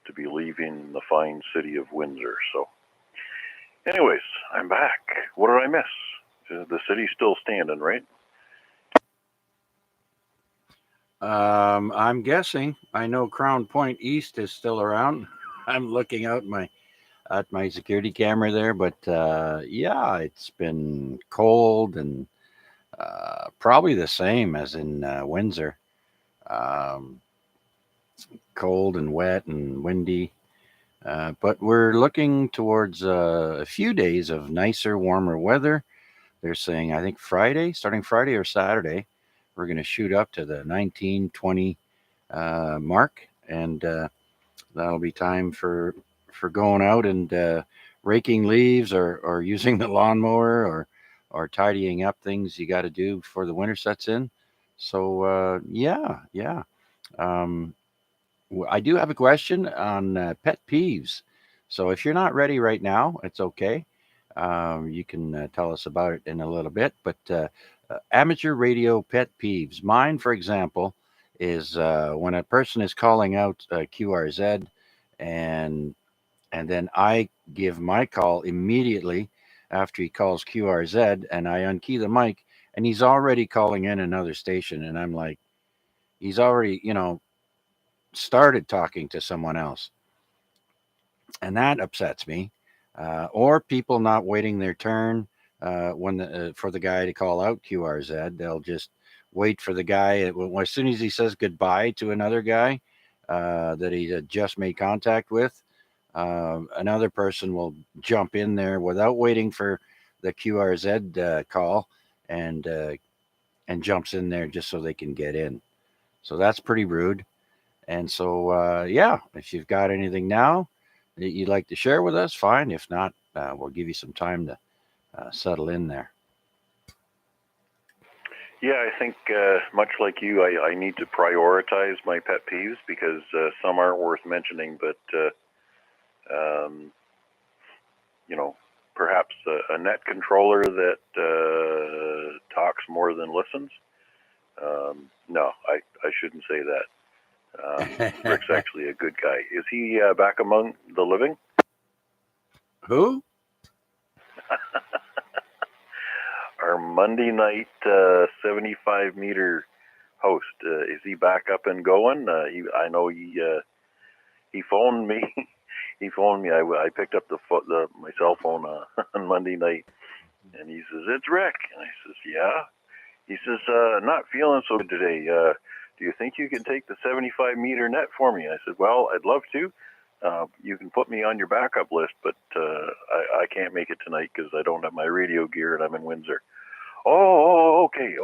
to be leaving the fine city of Windsor. So anyways, I'm back. What did I miss? The city's still standing, right? I'm guessing. I know Crown Point East is still around. I'm looking out at my security camera there, but yeah, it's been cold and probably the same as in Windsor. Um, Cold and wet and windy. But we're looking towards a few days of nicer, warmer weather. They're saying, I think Friday, starting Friday or Saturday, we're going to shoot up to the 19, 20 mark. And that'll be time for going out and raking leaves or using the lawnmower or tidying up things you got to do before the winter sets in. So, yeah. Um, I do have a question on pet peeves. So if you're not ready right now, it's okay. You can tell us about it in a little bit. But amateur radio pet peeves. Mine, for example, is when a person is calling out QRZ, and and then I give my call immediately after he calls QRZ, and I unkey the mic, and he's already calling in another station, and I'm like, he's already, started talking to someone else, and that upsets me. Or people not waiting their turn for the guy to call out QRZ. They'll just wait for the guy. As soon as he says goodbye to another guy that he had just made contact with, another person will jump in there without waiting for the QRZ call and uh, and jumps in there just so they can get in. So that's pretty rude. And so, yeah, if you've got anything now that you'd like to share with us, fine. If not, we'll give you some time to settle in there. Yeah, I think much like you, I need to prioritize my pet peeves because some aren't worth mentioning, but perhaps a net controller that talks more than listens. No, I shouldn't say that. Rick's actually a good guy. Is he back among the living? Who? Our Monday night 75-meter host. Is he back up and going? I know he phoned me. He phoned me. I picked up my cell phone on Monday night, and he says, "It's Rick." And I says, "Yeah." He says, "Not feeling so good today. Do you think you can take the 75-meter net for me?" I said, "Well, I'd love to. You can put me on your backup list, but I can't make it tonight because I don't have my radio gear and I'm in Windsor." Oh, okay.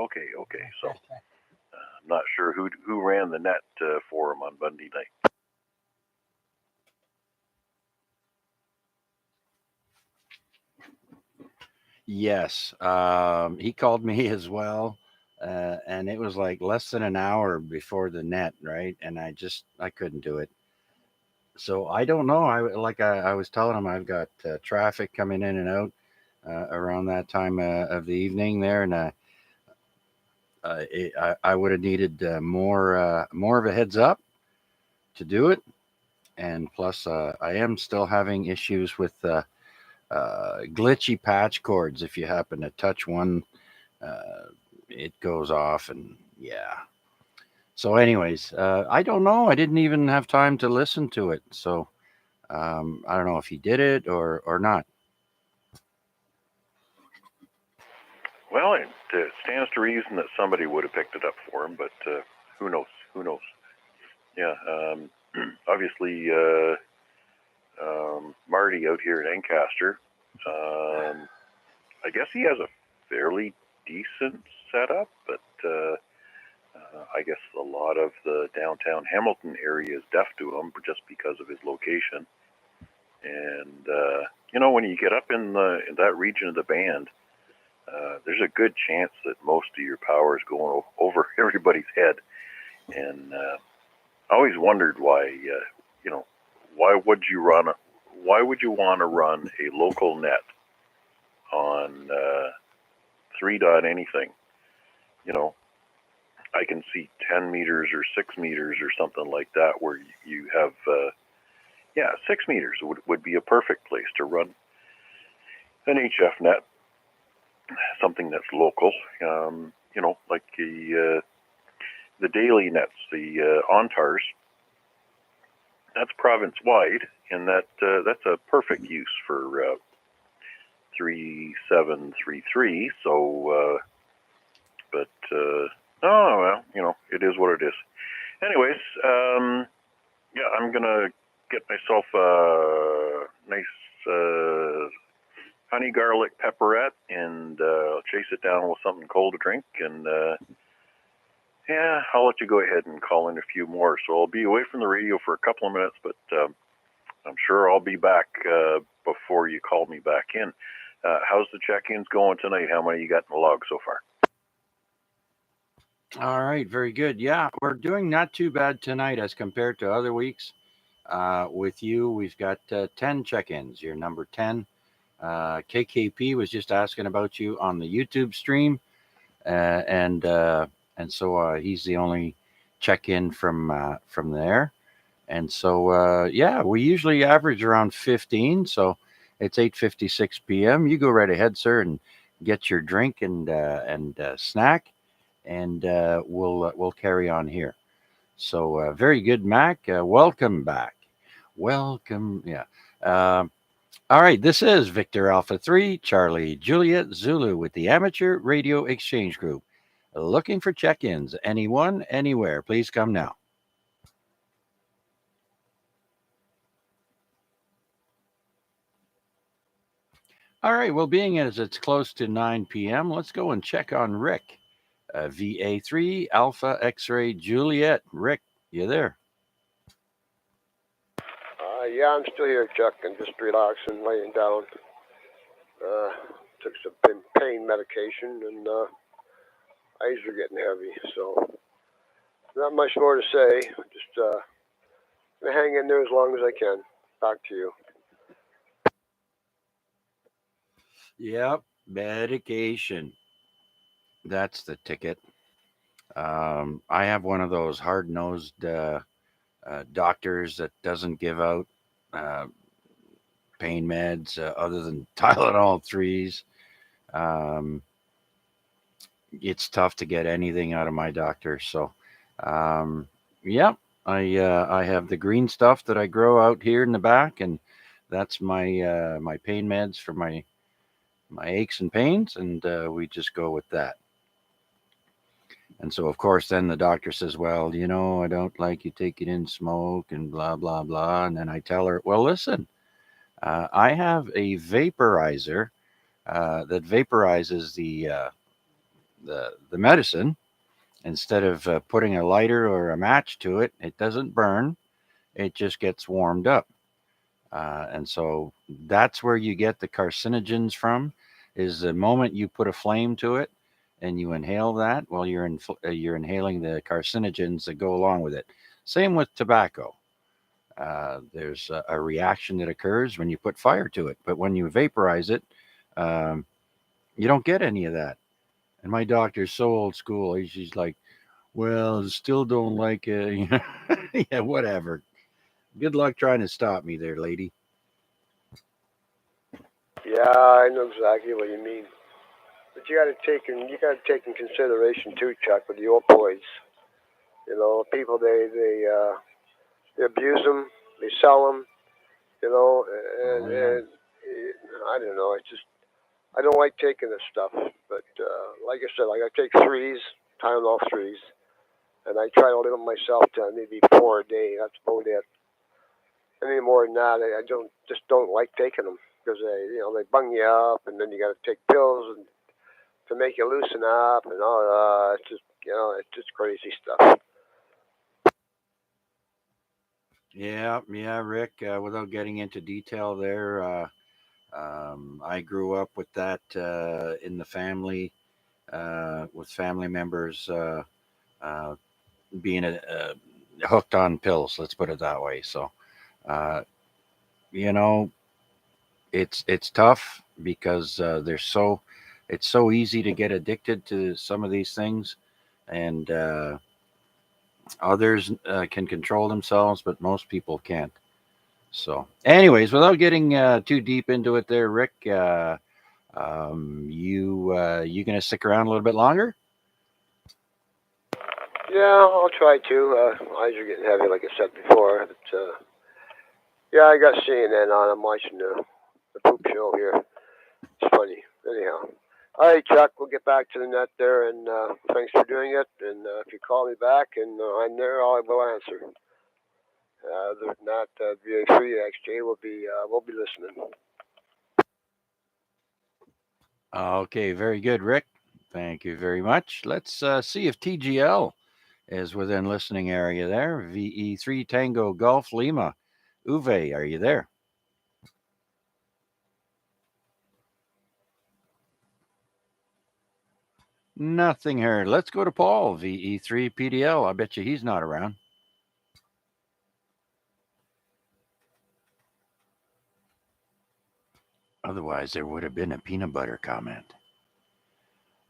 So I'm not sure who ran the net for him on Monday night. Yes, he called me as well, and it was like less than an hour before the net, right? And I couldn't do it. So I don't know. I was telling him, I've got traffic coming in and out around that time of the evening there, and I would have needed more of a heads up to do it. And plus, I am still having issues with glitchy patch cords. If you happen to touch one, it goes off, and yeah. So, anyways, I don't know. I didn't even have time to listen to it, so I don't know if he did it or not. Well, it stands to reason that somebody would have picked it up for him, but who knows? Who knows? Yeah, obviously, Marty out here at Ancaster, I guess he has a fairly decent setup, but I guess a lot of the downtown Hamilton area is deaf to him just because of his location. And when you get up in that region of the band, there's a good chance that most of your power is going over everybody's head. And I always wondered why, why would you want to run a local net on 3 dot anything? I can see 10 meters or 6 meters or something like that where you have, 6 meters would be a perfect place to run an HF net, something that's local, like the daily nets, the ONTARs. That's province-wide, and that's a perfect use for 3733. So, it is what it is. Anyways, I'm gonna get myself a nice honey garlic pepperette, and I'll chase it down with something cold to drink, and I'll let you go ahead and call in a few more. So I'll be away from the radio for a couple of minutes, but I'm sure I'll be back before you call me back in. How's the check-ins going tonight? How many you got in the log so far? All right, very good. Yeah, we're doing not too bad tonight as compared to other weeks. With you, we've got 10 check-ins. You're number 10. KKP was just asking about you on the YouTube stream, and so he's the only check-in from there. And so we usually average around 15. So it's 8:56 p.m. You go right ahead, sir, and get your drink and snack, and we'll carry on here. So very good, Mac. Welcome back. Welcome. Yeah. All right. This is Victor Alpha 3, Charlie Juliet Zulu with the Amateur Radio Exchange Group. Looking for check-ins. Anyone, anywhere. Please come now. All right. Well, being as it's close to 9 p.m., let's go and check on Rick. VA3 Alpha X-Ray Juliet. Rick, you there? Yeah, I'm still here, Chuck, and just relaxing, laying down. Took some pain medication, and eyes are getting heavy, so not much more to say. Just hang in there as long as I can. Back to you. Yep, medication. That's the ticket. I have one of those hard-nosed doctors that doesn't give out pain meds other than Tylenol 3s. It's tough to get anything out of my doctor. So, I have the green stuff that I grow out here in the back, and that's my my pain meds for my aches and pains, and we just go with that. And so, of course, then the doctor says, well, I don't like you taking in smoke and blah, blah, blah. And then I tell her, well, listen, I have a vaporizer that vaporizes the medicine. Instead of putting a lighter or a match to it, it doesn't burn. It just gets warmed up. And so that's where you get the carcinogens from, is the moment you put a flame to it and you inhale that, well, you're inhaling the carcinogens that go along with it. Same with tobacco. there's a reaction that occurs when you put fire to it. But when you vaporize it, um, you don't get any of that. And my doctor's so old school. She's like, well, still don't like it. Yeah, whatever. Good luck trying to stop me there, lady. Yeah, I know exactly what you mean. But you got to take in consideration too, Chuck, with the opioids. You know, people they abuse them, they sell them. You know, Oh yeah. and I don't know. It's just I don't like taking this stuff. But like I said, like I take threes, Tylenol threes, and I try to limit myself to maybe four a day. That's about it. Any more than that, I don't like taking them because they bung you up, and then you got to take pills and to make you loosen up, and all. It's just it's just crazy stuff. Yeah, yeah, Rick. Without getting into detail there, I grew up with that in the family, with family members uh, being hooked on pills. Let's put it that way. So, uh, you know, it's tough because it's so easy to get addicted to some of these things, and others can control themselves, but most people can't. So, anyways, without getting too deep into it, there, Rick, you gonna stick around a little bit longer? Yeah, I'll try to. Eyes are getting heavy, like I said before. But yeah, I got CNN on. I'm watching the poop show here. It's funny. Anyhow. All right, Chuck, we'll get back to the net there, and thanks for doing it. And if you call me back and I'm there, I will answer. Other than that, VA3 XJ will be listening. Okay, very good, Rick. Thank you very much. Let's see if TGL is within listening area there. VE3 Tango Golf Lima. Uwe, are you there? Nothing heard. Let's go to Paul, VE3 PDL. I bet you he's not around. Otherwise, there would have been a peanut butter comment.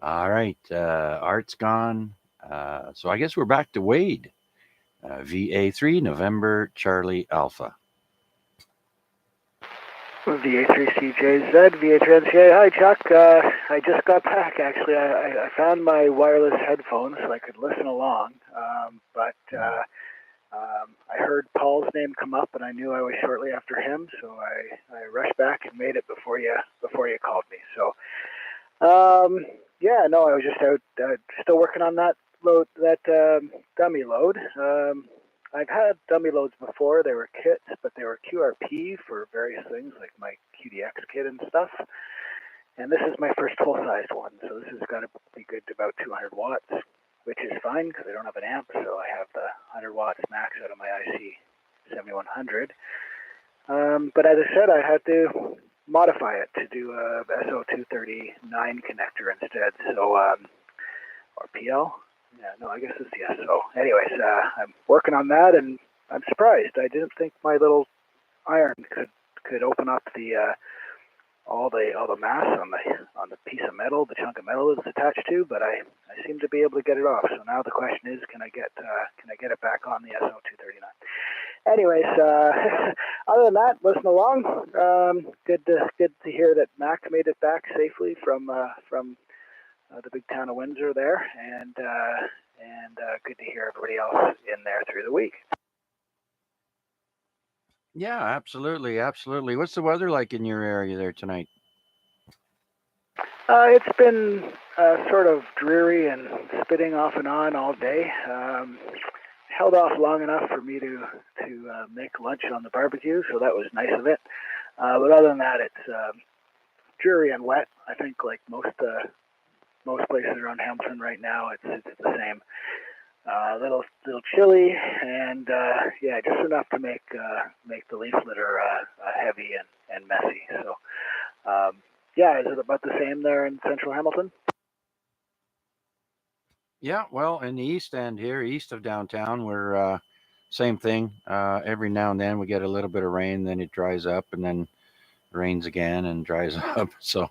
All right, Art's gone. So I guess we're back to Wade. VA3 November Charlie Alpha. VA3CJZ, VA3NCA. Hi, Chuck. I just got back, actually. I found my wireless headphones so I could listen along. But I heard Paul's name come up, and I knew I was shortly after him, so I rushed back and made it before you called me. So, yeah, no, I was just out still working on that dummy load. I've had dummy loads before. They were kits, but they were QRP for various things like my QDX kit and stuff. And this is my first full-sized one, so this has got to be good to about 200 watts, which is fine because I don't have an amp, so I have the 100 watts max out of my IC 7100. But as I said, I had to modify it to do a SO239 connector instead, so or PL. Yeah, no, I guess it's the SO. Anyways, I'm working on that, and I'm surprised. I didn't think my little iron could open up the all the mass on the piece of metal, the chunk of metal it's attached to, but I seem to be able to get it off. So now the question is, can I get it back on the SO239? Anyways, other than that, listen along. Good to hear that Mac made it back safely from the big town of Windsor there, and good to hear everybody else in there through the week. Yeah, absolutely, absolutely. What's the weather like in your area there tonight? It's been sort of dreary and spitting off and on all day. Held off long enough for me to make lunch on the barbecue, so that was nice of it. But other than that, it's dreary and wet. I think like most places around Hamilton right now, it's the same. Little chilly, and yeah, just enough to make the leaf litter heavy and messy. So yeah, is it about the same there in central Hamilton? Yeah, well, in the east end here, east of downtown, we're same thing. Every now and then we get a little bit of rain, then it dries up, and then rains again and dries up. So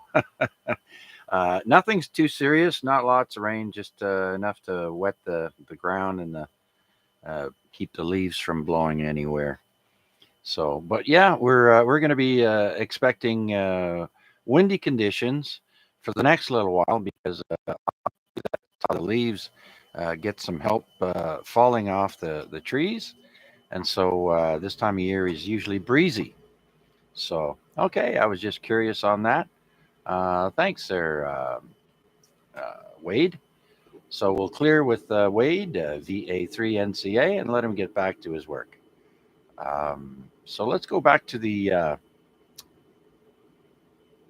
nothing's too serious. Not lots of rain, just enough to wet the ground and keep the leaves from blowing anywhere. So, but yeah, we're going to be expecting windy conditions for the next little while because the leaves get some help falling off the trees, and so this time of year is usually breezy. So, okay, I was just curious on that. Thanks there, Wade. So we'll clear with Wade, VA3NCA, and let him get back to his work. So let's go back to the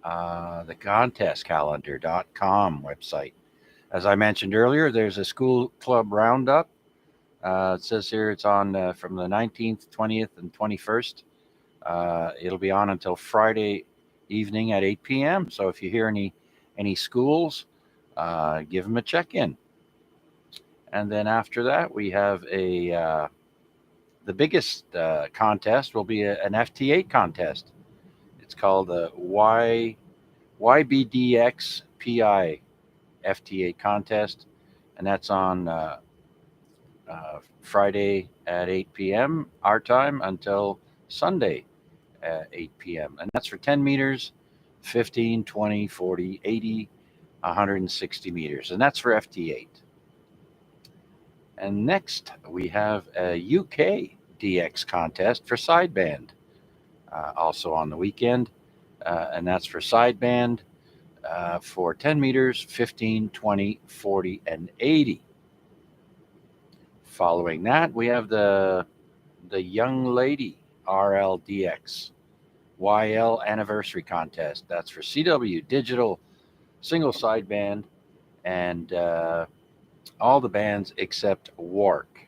contestcalendar.com website. As I mentioned earlier, there's a school club roundup. It says here it's on from the 19th, 20th, and 21st. It'll be on until Friday evening at 8 p.m. So if you hear any schools, give them a check-in. And then after that, we have the biggest contest will be an FT8 contest. It's called the YBDX PI FT8 contest, and that's on Friday at 8 p.m. our time until Sunday at 8 p.m. And that's for 10 meters, 15, 20, 40, 80, 160 meters. And that's for FT8. And next, we have a UK DX contest for sideband, also on the weekend. And that's for sideband for 10 meters, 15, 20, 40, and 80. Following that, we have the Young Lady RLDX YL Anniversary Contest. That's for CW Digital Single Sideband and all the bands except Wark.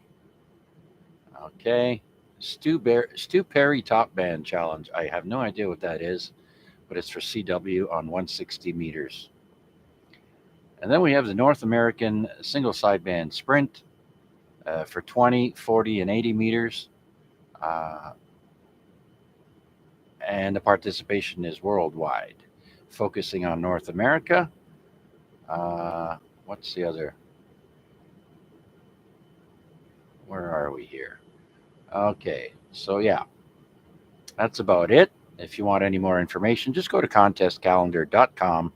Okay. Stu Perry Top Band Challenge. I have no idea what that is, but it's for CW on 160 meters. And then we have the North American Single Sideband Sprint for 20, 40, and 80 meters. And the participation is worldwide, focusing on North America. What's the other? Where are we here? Okay, so yeah, that's about it. If you want any more information, just go to contestcalendar.com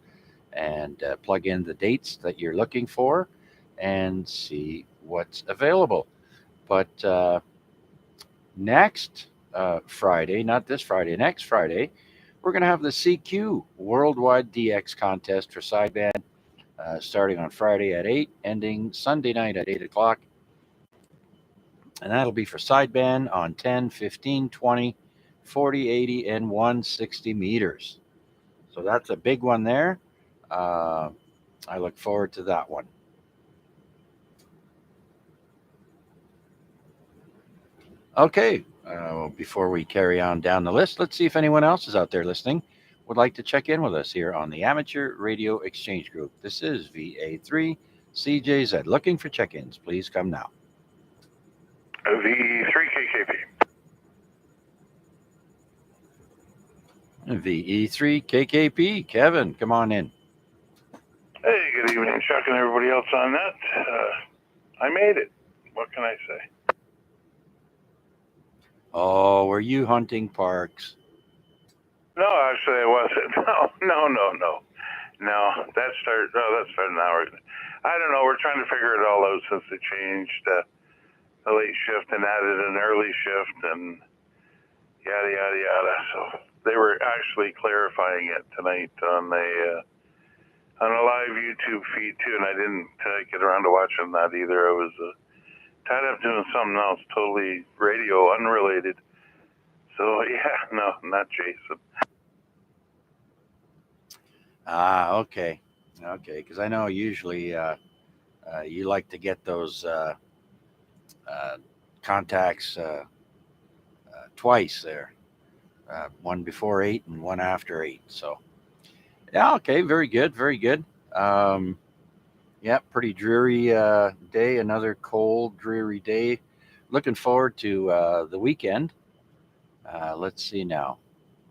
and plug in the dates that you're looking for and see what's available. But next Friday, not this Friday, next Friday, we're going to have the CQ Worldwide DX Contest for sideband starting on Friday at 8, ending Sunday night at 8 o'clock. And that'll be for sideband on 10, 15, 20, 40, 80, and 160 meters. So that's a big one there. I look forward to that one. Okay, before we carry on down the list, let's see if anyone else is out there listening would like to check in with us here on the Amateur Radio Exchange Group. This is VA3 CJZ. Looking for check-ins. Please come now. V3KKP. VE3KKP. Kevin, come on in. Hey, good evening, Chuck, and everybody else on that. I made it. What can I say? Oh, were you hunting parks? No, actually, I wasn't. No, that started an hour ago. I don't know. We're trying to figure it all out since they changed the late shift and added an early shift and yada, yada, yada. So they were actually clarifying it tonight on a live YouTube feed, too, and I didn't get around to watching that either. I was tied up doing something else, totally radio unrelated. So, yeah, no, not Jason. Okay, because I know usually you like to get those contacts twice there, one before 8 and one after 8. So, yeah, okay, very good, very good. Yeah, pretty dreary day, another cold, dreary day. looking forward to the weekend. Let's see now.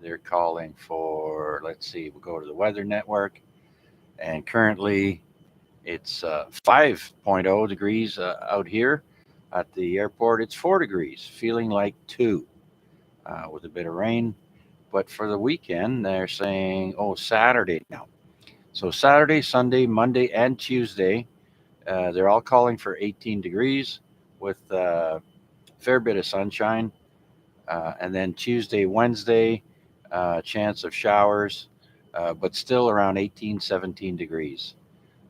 They're calling for, let's see, we'll go to the Weather Network. And currently it's 5.0 degrees out here at the airport. It's 4 degrees, feeling like 2 with a bit of rain. But for the weekend, they're saying, oh, Saturday now. So Saturday, Sunday, Monday, and Tuesday, they're all calling for 18 degrees with a fair bit of sunshine. And then Tuesday, Wednesday, chance of showers, but still around 18, 17 degrees.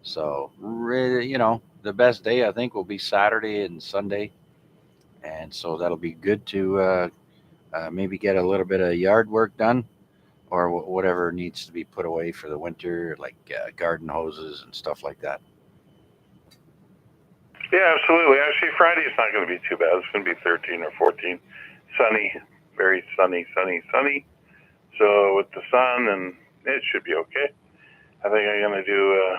So, really, the best day I think will be Saturday and Sunday. And so that'll be good to maybe get a little bit of yard work done or whatever needs to be put away for the winter, like garden hoses and stuff like that. Yeah, absolutely. Actually, Friday is not going to be too bad. It's going to be 13 or 14. Sunny, very sunny, sunny, sunny. So with the sun, and it should be okay. I think I'm going to do,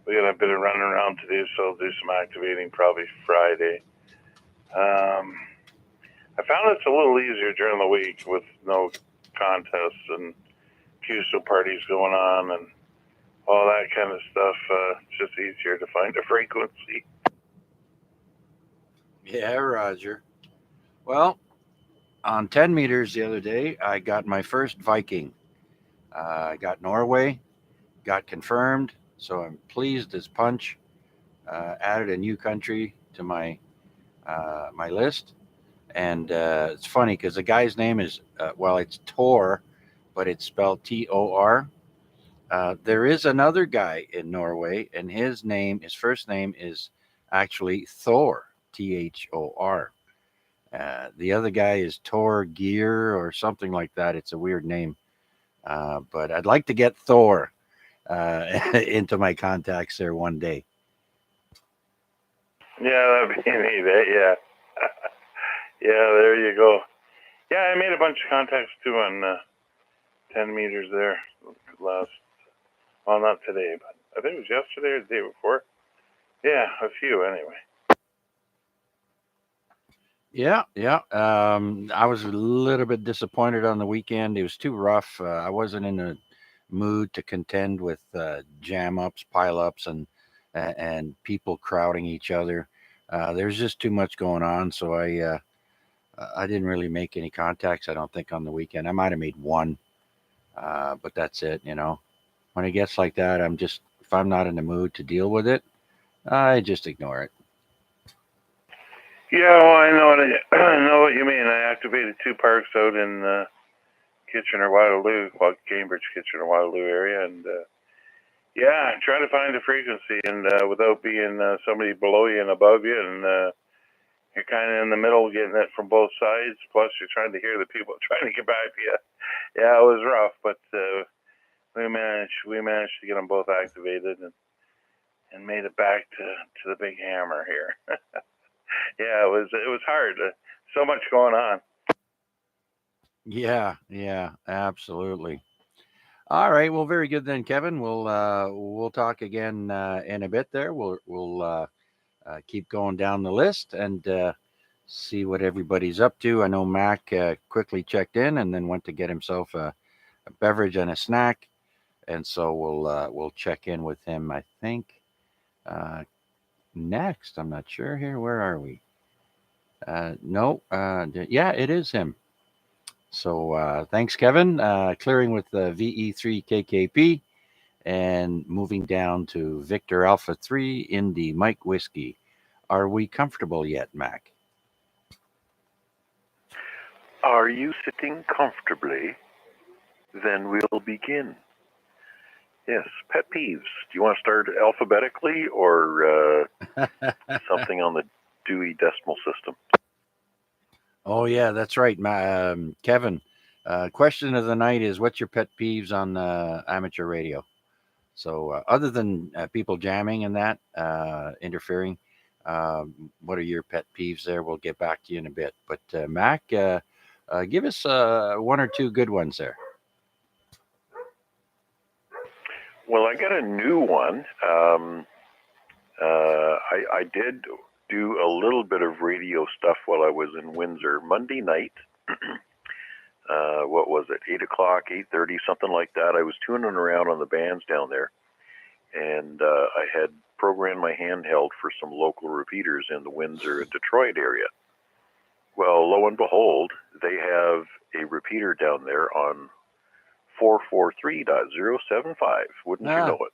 we got a bit of running around to do, so I'll do some activating probably Friday. I found it's a little easier during the week with no contests and QSO parties going on and all that kind of stuff. It's just easier to find a frequency. Yeah, Roger. Well, on 10 meters the other day, I got my first Viking. I got Norway, got confirmed, so I'm pleased as punch. Added a new country to my list, and it's funny because the guy's name is well, it's Tor, but it's spelled Tor. There is another guy in Norway, and his first name is actually Thor, Thor. The other guy is Tor Gear or something like that. It's a weird name, but I'd like to get Thor into my contacts there one day. Yeah, that'd be neat. Yeah. Yeah, there you go. Yeah, I made a bunch of contacts too on 10 meters there last, well, not today, but I think it was yesterday or the day before. Yeah, a few anyway. Yeah, yeah. I was a little bit disappointed on the weekend. It was too rough. I wasn't in a mood to contend with jam ups, pile ups, and people crowding each other. There's just too much going on, so I didn't really make any contacts. I don't think on the weekend. I might have made one, but that's it. When it gets like that, if I'm not in the mood to deal with it, I just ignore it. Yeah, well, I know what you mean. I activated 2 parks out in Kitchener, Waterloo, well, Cambridge, Kitchener, Waterloo area, and yeah, trying to find a frequency, and without being somebody below you and above you, and you're kind of in the middle, getting it from both sides. Plus, you're trying to hear the people trying to get back to you. Yeah, it was rough, but we managed to get them both activated and made it back to the big hammer here. Yeah, it was hard. So much going on. Yeah, absolutely. All right, well, very good then, Kevin. We'll talk again in a bit. There, we'll keep going down the list and see what everybody's up to. I know Mac quickly checked in and then went to get himself a beverage and a snack, and so we'll check in with him. I think next. I'm not sure here. Where are we? No. Yeah, it is him. So thanks, Kevin. Clearing with the VE3KKP and moving down to Victor Alpha 3 Indy Mike Whiskey. Are we comfortable yet, Mac? Are you sitting comfortably? Then we'll begin. Yes, pet peeves. Do you want to start alphabetically or something on the Dewey Decimal System? Oh, yeah, that's right. Kevin, question of the night is, what's your pet peeves on amateur radio? So other than people jamming and that, interfering, what are your pet peeves there? We'll get back to you in a bit. But Mac, give us one or two good ones there. Well, I got a new one. I did do a little bit of radio stuff while I was in Windsor. Monday night, what was it, 8 o'clock, 8:30, something like that. I was tuning around on the bands down there, and I had programmed my handheld for some local repeaters in the Windsor and Detroit area. Well, lo and behold, they have a repeater down there on 443.075, wouldn't you know it?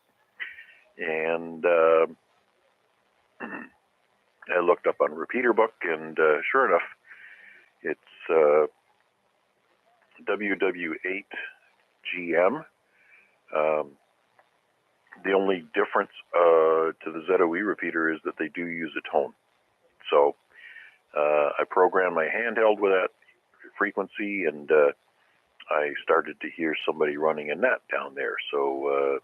And I looked up on Repeater Book, and sure enough, it's WW8GM. The only difference to the ZOE repeater is that they do use a tone. So I programmed my handheld with that frequency, and I started to hear somebody running a net down there. So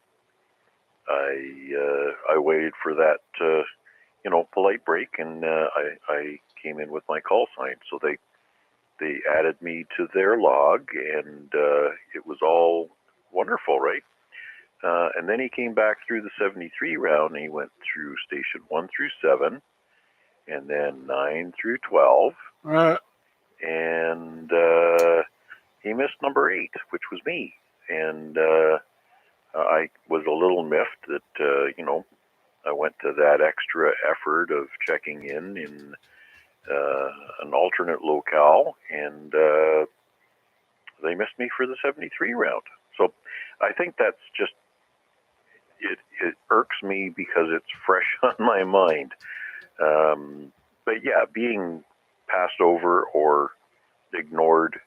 I waited for that polite break, and I came in with my call sign. So they added me to their log, and it was all wonderful, right? And then he came back through the 73 round, and he went through station 1 through 7, and then 9 through 12, and he missed number 8, which was me. And I was a little miffed that, I went to that extra effort of checking in an alternate locale, and they missed me for the 73 round. So I think that's just, it irks me because it's fresh on my mind. But yeah, being passed over or ignored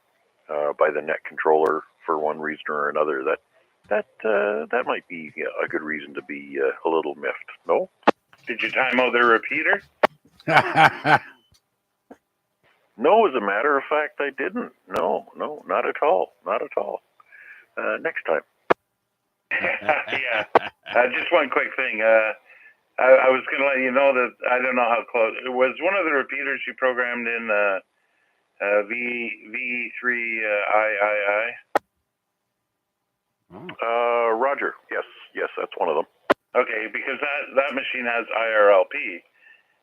by the net controller for one reason or another, that might be a good reason to be a little miffed. No? Did you time out their repeater? No, as a matter of fact, I didn't. No, not at all. Not at all. Next time. Yeah. Just one quick thing. I was going to let you know that I don't know how close. It was one of the repeaters you programmed in V3II. Roger. Yes, that's one of them. Okay, because that machine has IRLP,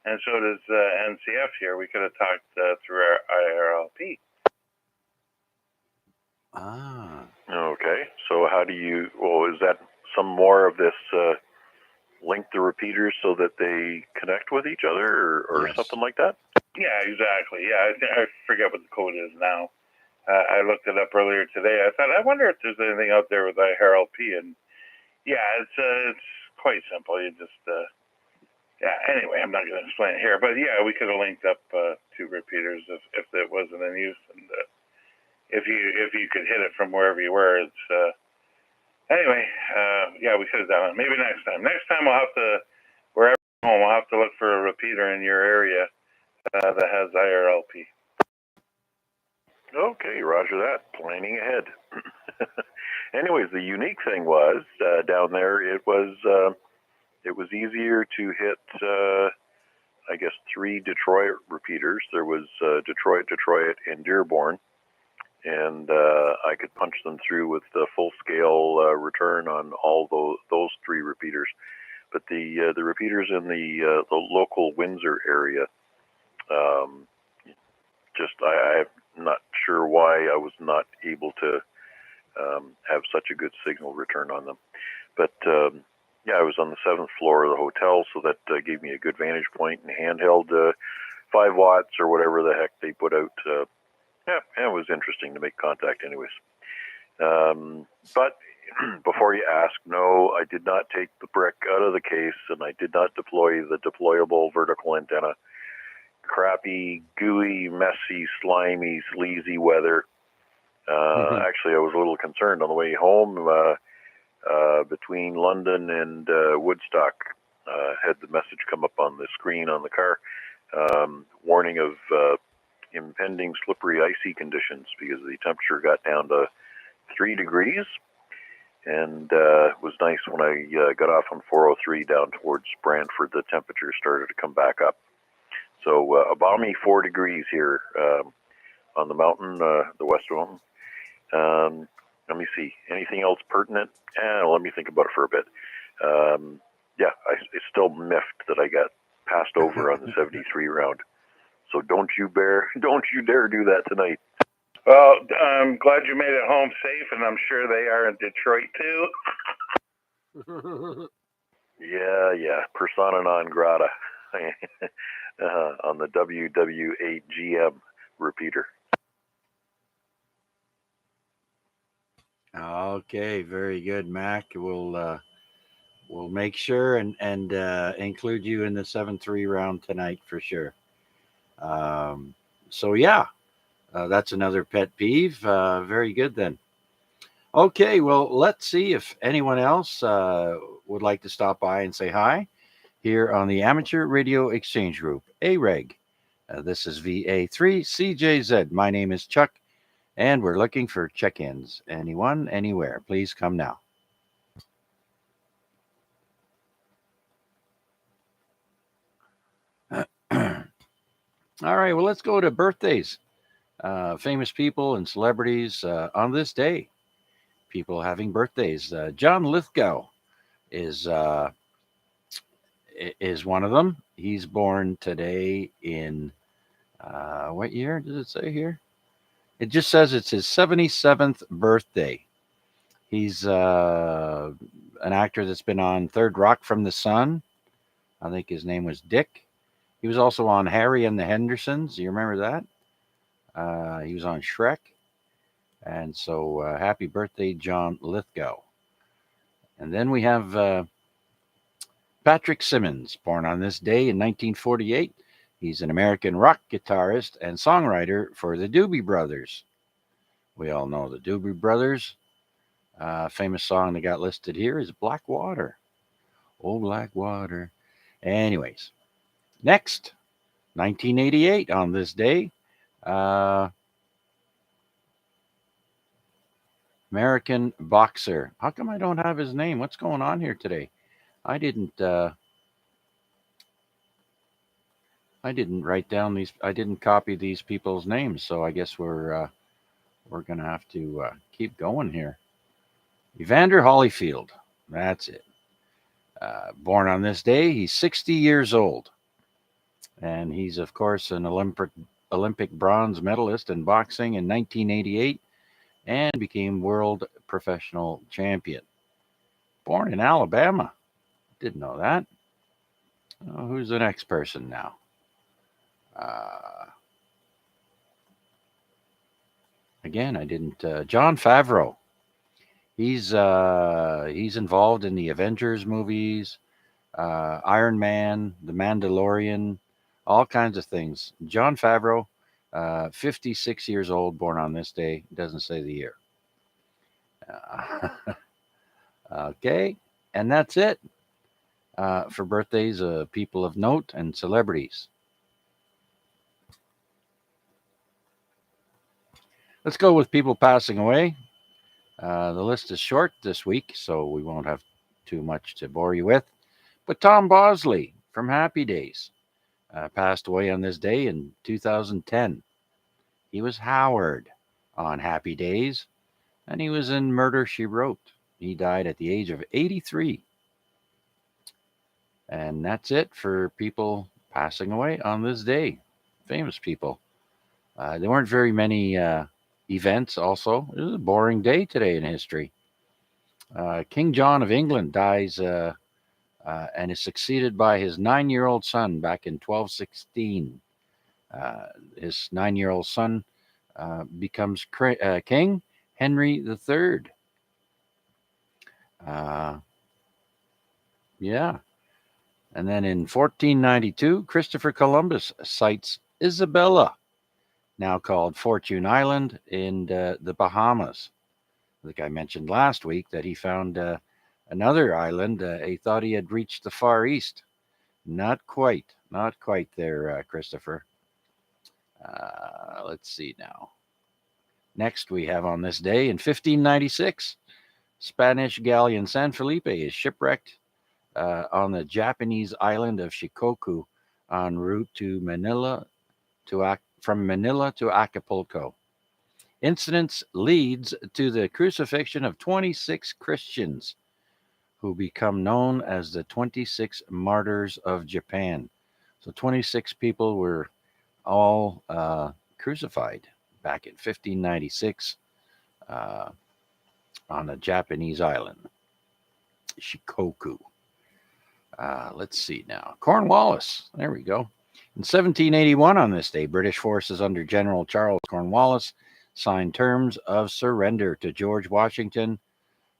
and so does NCF here. We could have talked through our IRLP. Okay, so how do you, is that some more of this link the repeaters so that they connect with each other or Yes. something like that? Yeah, exactly. Yeah, I forget what the code is now. I looked it up earlier today. I thought, I wonder if there's anything out there with IRLP, and yeah, it's quite simple. You just, anyway, I'm not going to explain it here, but yeah, we could have linked up two repeaters if it wasn't in use, and if you could hit it from wherever you were, it's, anyway, yeah, we could have done it. Maybe next time. Next time we'll have to, wherever I'm home, we'll have to look for a repeater in your area that has IRLP. Okay, roger that. Planning ahead. Anyways, the unique thing was down there. It was easier to hit. I guess 3 Detroit repeaters. There was Detroit, and Dearborn, and I could punch them through with the full scale return on all those 3 repeaters. But the repeaters in the local Windsor area, I'm not sure why I was not able to have such a good signal return on them. But yeah, I was on the 7th floor of the hotel, so that gave me a good vantage point, and handheld 5 watts or whatever the heck they put out. Yeah, it was interesting to make contact anyways. But before you ask, no, I did not take the brick out of the case, and I did not deploy the deployable vertical antenna. Crappy, gooey, messy, slimy, sleazy weather. Actually, I was a little concerned on the way home between London and Woodstock. Had the message come up on the screen on the car, warning of impending slippery, icy conditions because the temperature got down to 3 degrees. And it was nice when I got off on 403 down towards Brantford, the temperature started to come back up. So a balmy 4 degrees here on the mountain, the West Mountain. Let me see. Anything else pertinent? Let me think about it for a bit. Yeah, it's still miffed that I got passed over on the 73 round. So don't you dare do that tonight. Well, I'm glad you made it home safe, and I'm sure they are in Detroit too. Yeah, persona non grata on the WW8GM repeater. Okay, very good, Mac. We'll make sure and include you in the 7-3 round tonight for sure. So yeah, that's another pet peeve. Very good then. Okay, well, let's see if anyone else would like to stop by and say hi here on the Amateur Radio Exchange Group, AREG. This is VA3CJZ. My name is Chuck, and we're looking for check-ins. Anyone, anywhere, please come now. All right, well, let's go to birthdays. Famous people and celebrities on this day. People having birthdays. John Lithgow is one of them. He's born today in what year does it say here? It just says it's his 77th birthday. He's an actor that's been on Third Rock from the Sun. I think his name was Dick. He was also on Harry and the Hendersons. You remember that? He was on Shrek. And so happy birthday, John Lithgow. And then we have Patrick Simmons, born on this day in 1948. He's an American rock guitarist and songwriter for the Doobie Brothers. We all know the Doobie Brothers. Famous song that got listed here is Black Water. Oh, Black Water. Anyways, next, 1988 on this day. American boxer. How come I don't have his name? What's going on here today? I didn't write down these. I didn't copy these people's names, so I guess we're gonna have to keep going here. Evander Holyfield. That's it. Born on this day, he's 60 years old, and he's of course an Olympic bronze medalist in boxing in 1988, and became world professional champion. Born in Alabama. Didn't know that. Oh, who's the next person now? Again, I didn't. Jon Favreau. He's involved in the Avengers movies, Iron Man, The Mandalorian, all kinds of things. Jon Favreau, 56 years old, born on this day. Doesn't say the year. Okay, and that's it for birthdays of people of note and celebrities. Let's go with people passing away. The list is short this week, so we won't have too much to bore you with. But Tom Bosley from Happy Days passed away on this day in 2010. He was Howard on Happy Days, and he was in Murder, She Wrote. He died at the age of 83. And that's it for people passing away on this day. Famous people. There weren't very many events also. It was a boring day today in history. King John of England dies and is succeeded by his 9-year-old son back in 1216. His 9-year-old son becomes King Henry III. Yeah. And then in 1492, Christopher Columbus sights Isabella, now called Fortune Island in the Bahamas. I think I mentioned last week that he found another island. He thought he had reached the Far East. Not quite there, Christopher. Let's see now. Next, we have on this day in 1596, Spanish galleon San Felipe is shipwrecked on the Japanese island of Shikoku en route to Manila from Manila to Acapulco. Incidents leads to the crucifixion of 26 Christians who become known as the 26 Martyrs of Japan. So 26 people were all crucified back in 1596 uh, on a Japanese island, Shikoku. Let's see now. Cornwallis. There we go. In 1781, on this day, British forces under General Charles Cornwallis signed terms of surrender to George Washington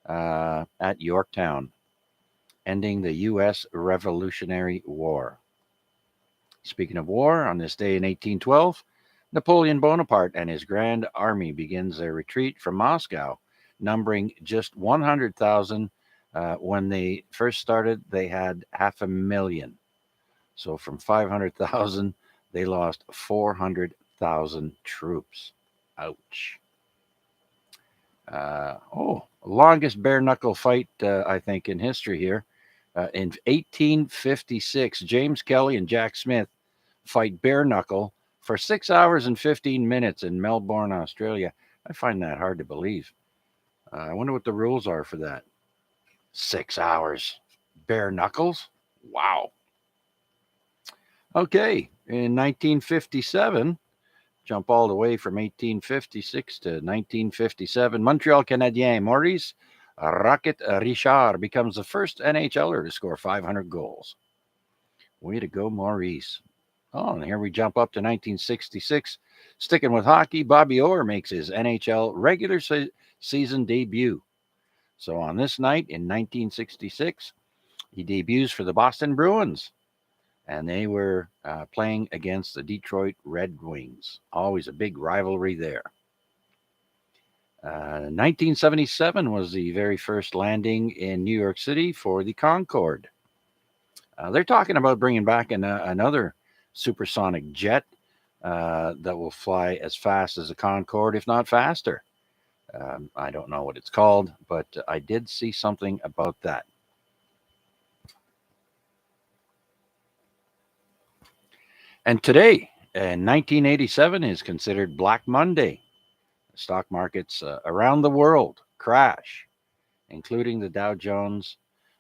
at Yorktown, ending the U.S. Revolutionary War. Speaking of war, on this day in 1812, Napoleon Bonaparte and his Grand Army begins their retreat from Moscow, numbering just 100,000. When they first started, they had 500,000. So from 500,000, they lost 400,000 troops. Ouch. Longest bare knuckle fight, I think, in history here. In 1856, James Kelly and Jack Smith fight bare knuckle for 6 hours and 15 minutes in Melbourne, Australia. I find that hard to believe. I wonder what the rules are for that. 6 hours. Bare knuckles? Wow. Okay, in 1957, jump all the way from 1856 to 1957, Montreal Canadien Maurice Rocket Richard becomes the first NHLer to score 500 goals. Way to go, Maurice. Oh, and here we jump up to 1966. Sticking with hockey, Bobby Orr makes his NHL regular season debut. So on this night in 1966, he debuts for the Boston Bruins, and they were playing against the Detroit Red Wings. Always a big rivalry there. 1977 was the very first landing in New York City for the Concorde. They're talking about bringing back another supersonic jet that will fly as fast as a Concorde, if not faster. I don't know what it's called, but I did see something about that. And today, in 1987, is considered Black Monday. Stock markets around the world crash, including the Dow Jones,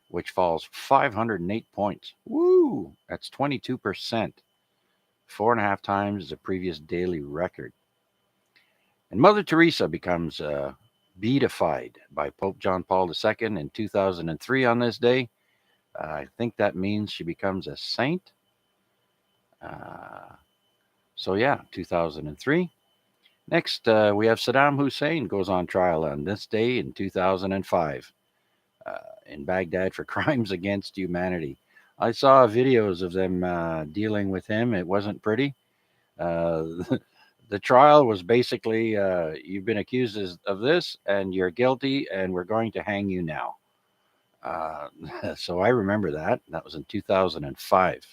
which falls 508 points. Woo! That's 22%, 4.5 times the previous daily record. And Mother Teresa becomes beatified by Pope John Paul II in 2003 on this day. I think that means she becomes a saint. So yeah, 2003. Next, we have Saddam Hussein goes on trial on this day in 2005 in Baghdad for crimes against humanity. I saw videos of them dealing with him. It wasn't pretty. The trial was basically you've been accused of this and you're guilty and we're going to hang you now. So I remember that. That was in 2005.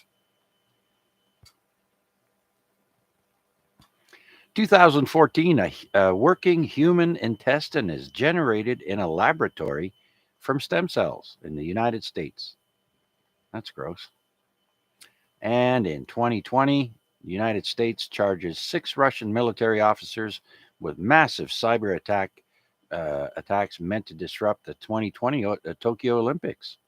2014, a working human intestine is generated in a laboratory from stem cells in the United States. That's gross. And in 2020, the United States charges 6 Russian military officers with massive cyber attacks meant to disrupt the 2020 Tokyo Olympics,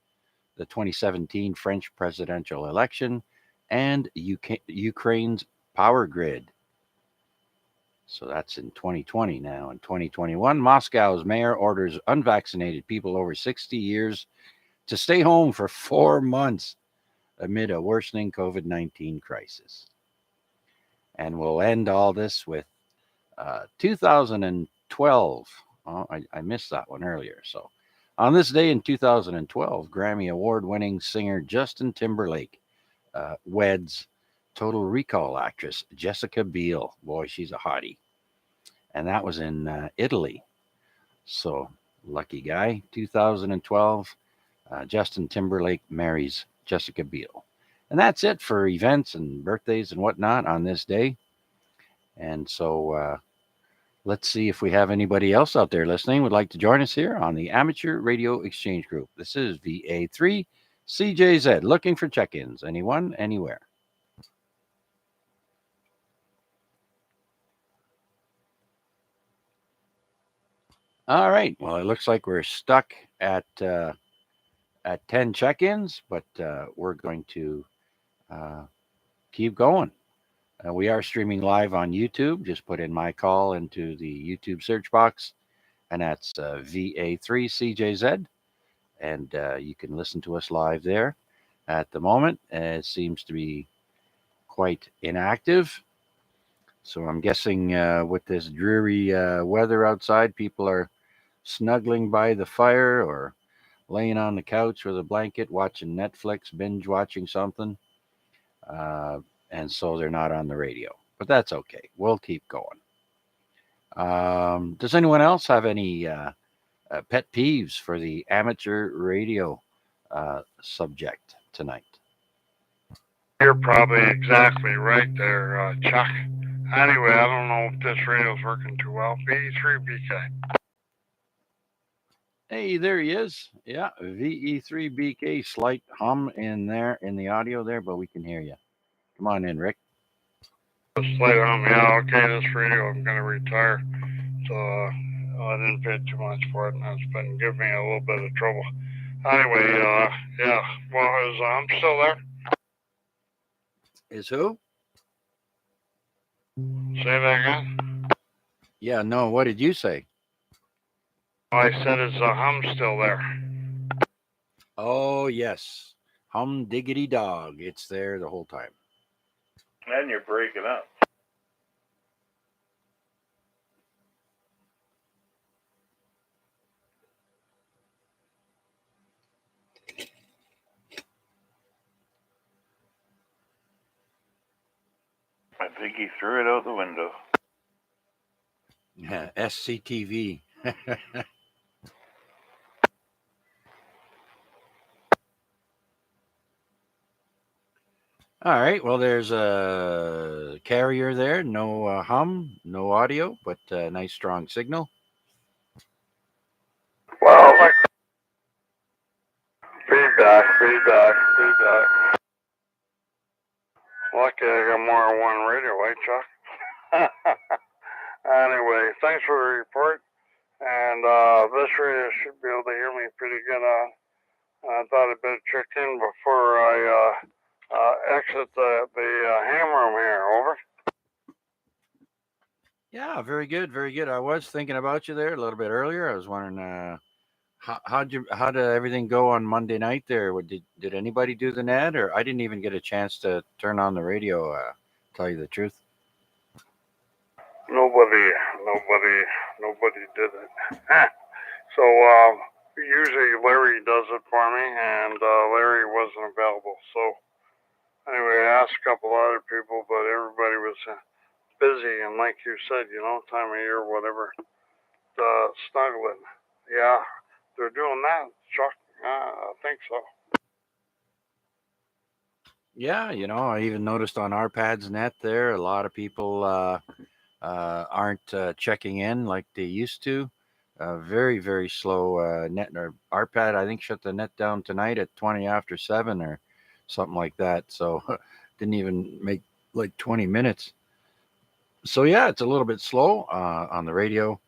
the 2017 French presidential election, and Ukraine's power grid. So that's in 2020 now. In 2021, Moscow's mayor orders unvaccinated people over 60 years to stay home for 4 months amid a worsening COVID-19 crisis. And we'll end all this with 2012. Oh, I missed that one earlier. So on this day in 2012, Grammy Award-winning singer Justin Timberlake weds Total Recall actress Jessica Biel. Boy, she's a hottie. And that was in Italy. So lucky guy. 2012, Justin Timberlake marries Jessica Biel. And that's it for events and birthdays and whatnot on this day. And so let's see if we have anybody else out there listening would like to join us here on the Amateur Radio Exchange Group. This is VA3 CJZ, looking for check-ins. Anyone, anywhere. All right. Well, it looks like we're stuck at 10 check-ins, but we're going to keep going. We are streaming live on YouTube. Just put in my call into the YouTube search box, and that's VA3CJZ. And you can listen to us live there. At the moment, it seems to be quite inactive. So I'm guessing with this dreary weather outside, people are snuggling by the fire or laying on the couch with a blanket, watching Netflix, binge watching something. And so they're not on the radio. But that's okay. We'll keep going. Does anyone else have any pet peeves for the amateur radio subject tonight? You're probably exactly right there, Chuck. Anyway, I don't know if this radio's working too well. VE3BK. Hey, there he is. Yeah, VE3BK. Slight hum in there in the audio there, but we can hear you. Come on in, Rick. Slight hum, yeah, okay, this radio, I'm going to retire. So I didn't pay too much for it, and it's been giving me a little bit of trouble. Anyway, yeah, well, is I'm still there? Is who? Say that again? Yeah, no, what did you say? I said, is the hum still there? Oh, yes. Hum diggity dog. It's there the whole time. And you're breaking up. I think he threw it out the window. Yeah, SCTV. All right. Well, there's a carrier there. No hum, no audio, but nice strong signal. Well, like feedback. Lucky I got more than one radio, eh, Chuck? Anyway, thanks for the report. And this radio should be able to hear me pretty good on. I thought I'd better check in before I exit the ham room here. Over. Yeah, very good, very good. I was thinking about you there a little bit earlier. I was wondering how did everything go on Monday night there? Did anybody do the net, or I didn't even get a chance to turn on the radio? Tell you the truth. Nobody did it. So usually Larry does it for me, and Larry wasn't available. So anyway, I asked a couple other people, but everybody was busy, and like you said, time of year, whatever, snuggling. Yeah, they're doing that, Chuck. I think so. Yeah, I even noticed on RPAD's net there, a lot of people aren't checking in like they used to. Very, very slow net. Or RPAD, I think, shut the net down tonight at 20 after 7 or something like that. So didn't even make like 20 minutes. So yeah, it's a little bit slow on the radio,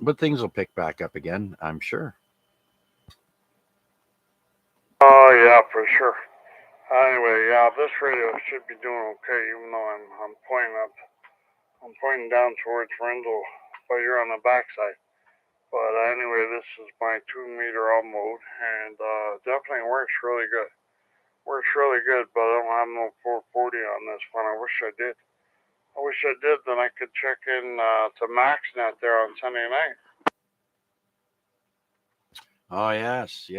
but things will pick back up again, I'm sure. Oh yeah, for sure. Anyway, yeah, this radio should be doing okay, even though I'm pointing down towards Rendell, but you're on the backside. But anyway, this is my 2-meter all mode, and definitely works really good. But I don't have no 440 on this one. I wish I did. Then I could check in to MaxNet there on Sunday night. Oh yes,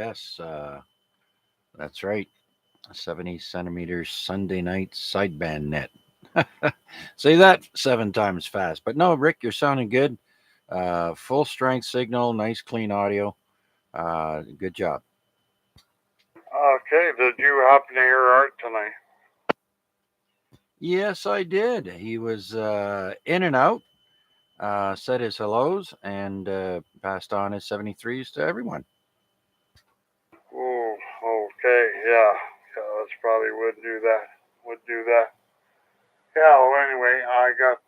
that's right. 70 centimeters Sunday night sideband net. Say that 7 times fast. But no, Rick, you're sounding good. Full strength signal, nice clean audio. Good job. Okay, did you happen to hear Art tonight? Yes, I did. He was in and out, said his hellos, and passed on his 73s to everyone. Ooh, okay, yeah, that's probably would do that. Yeah, well, anyway, I got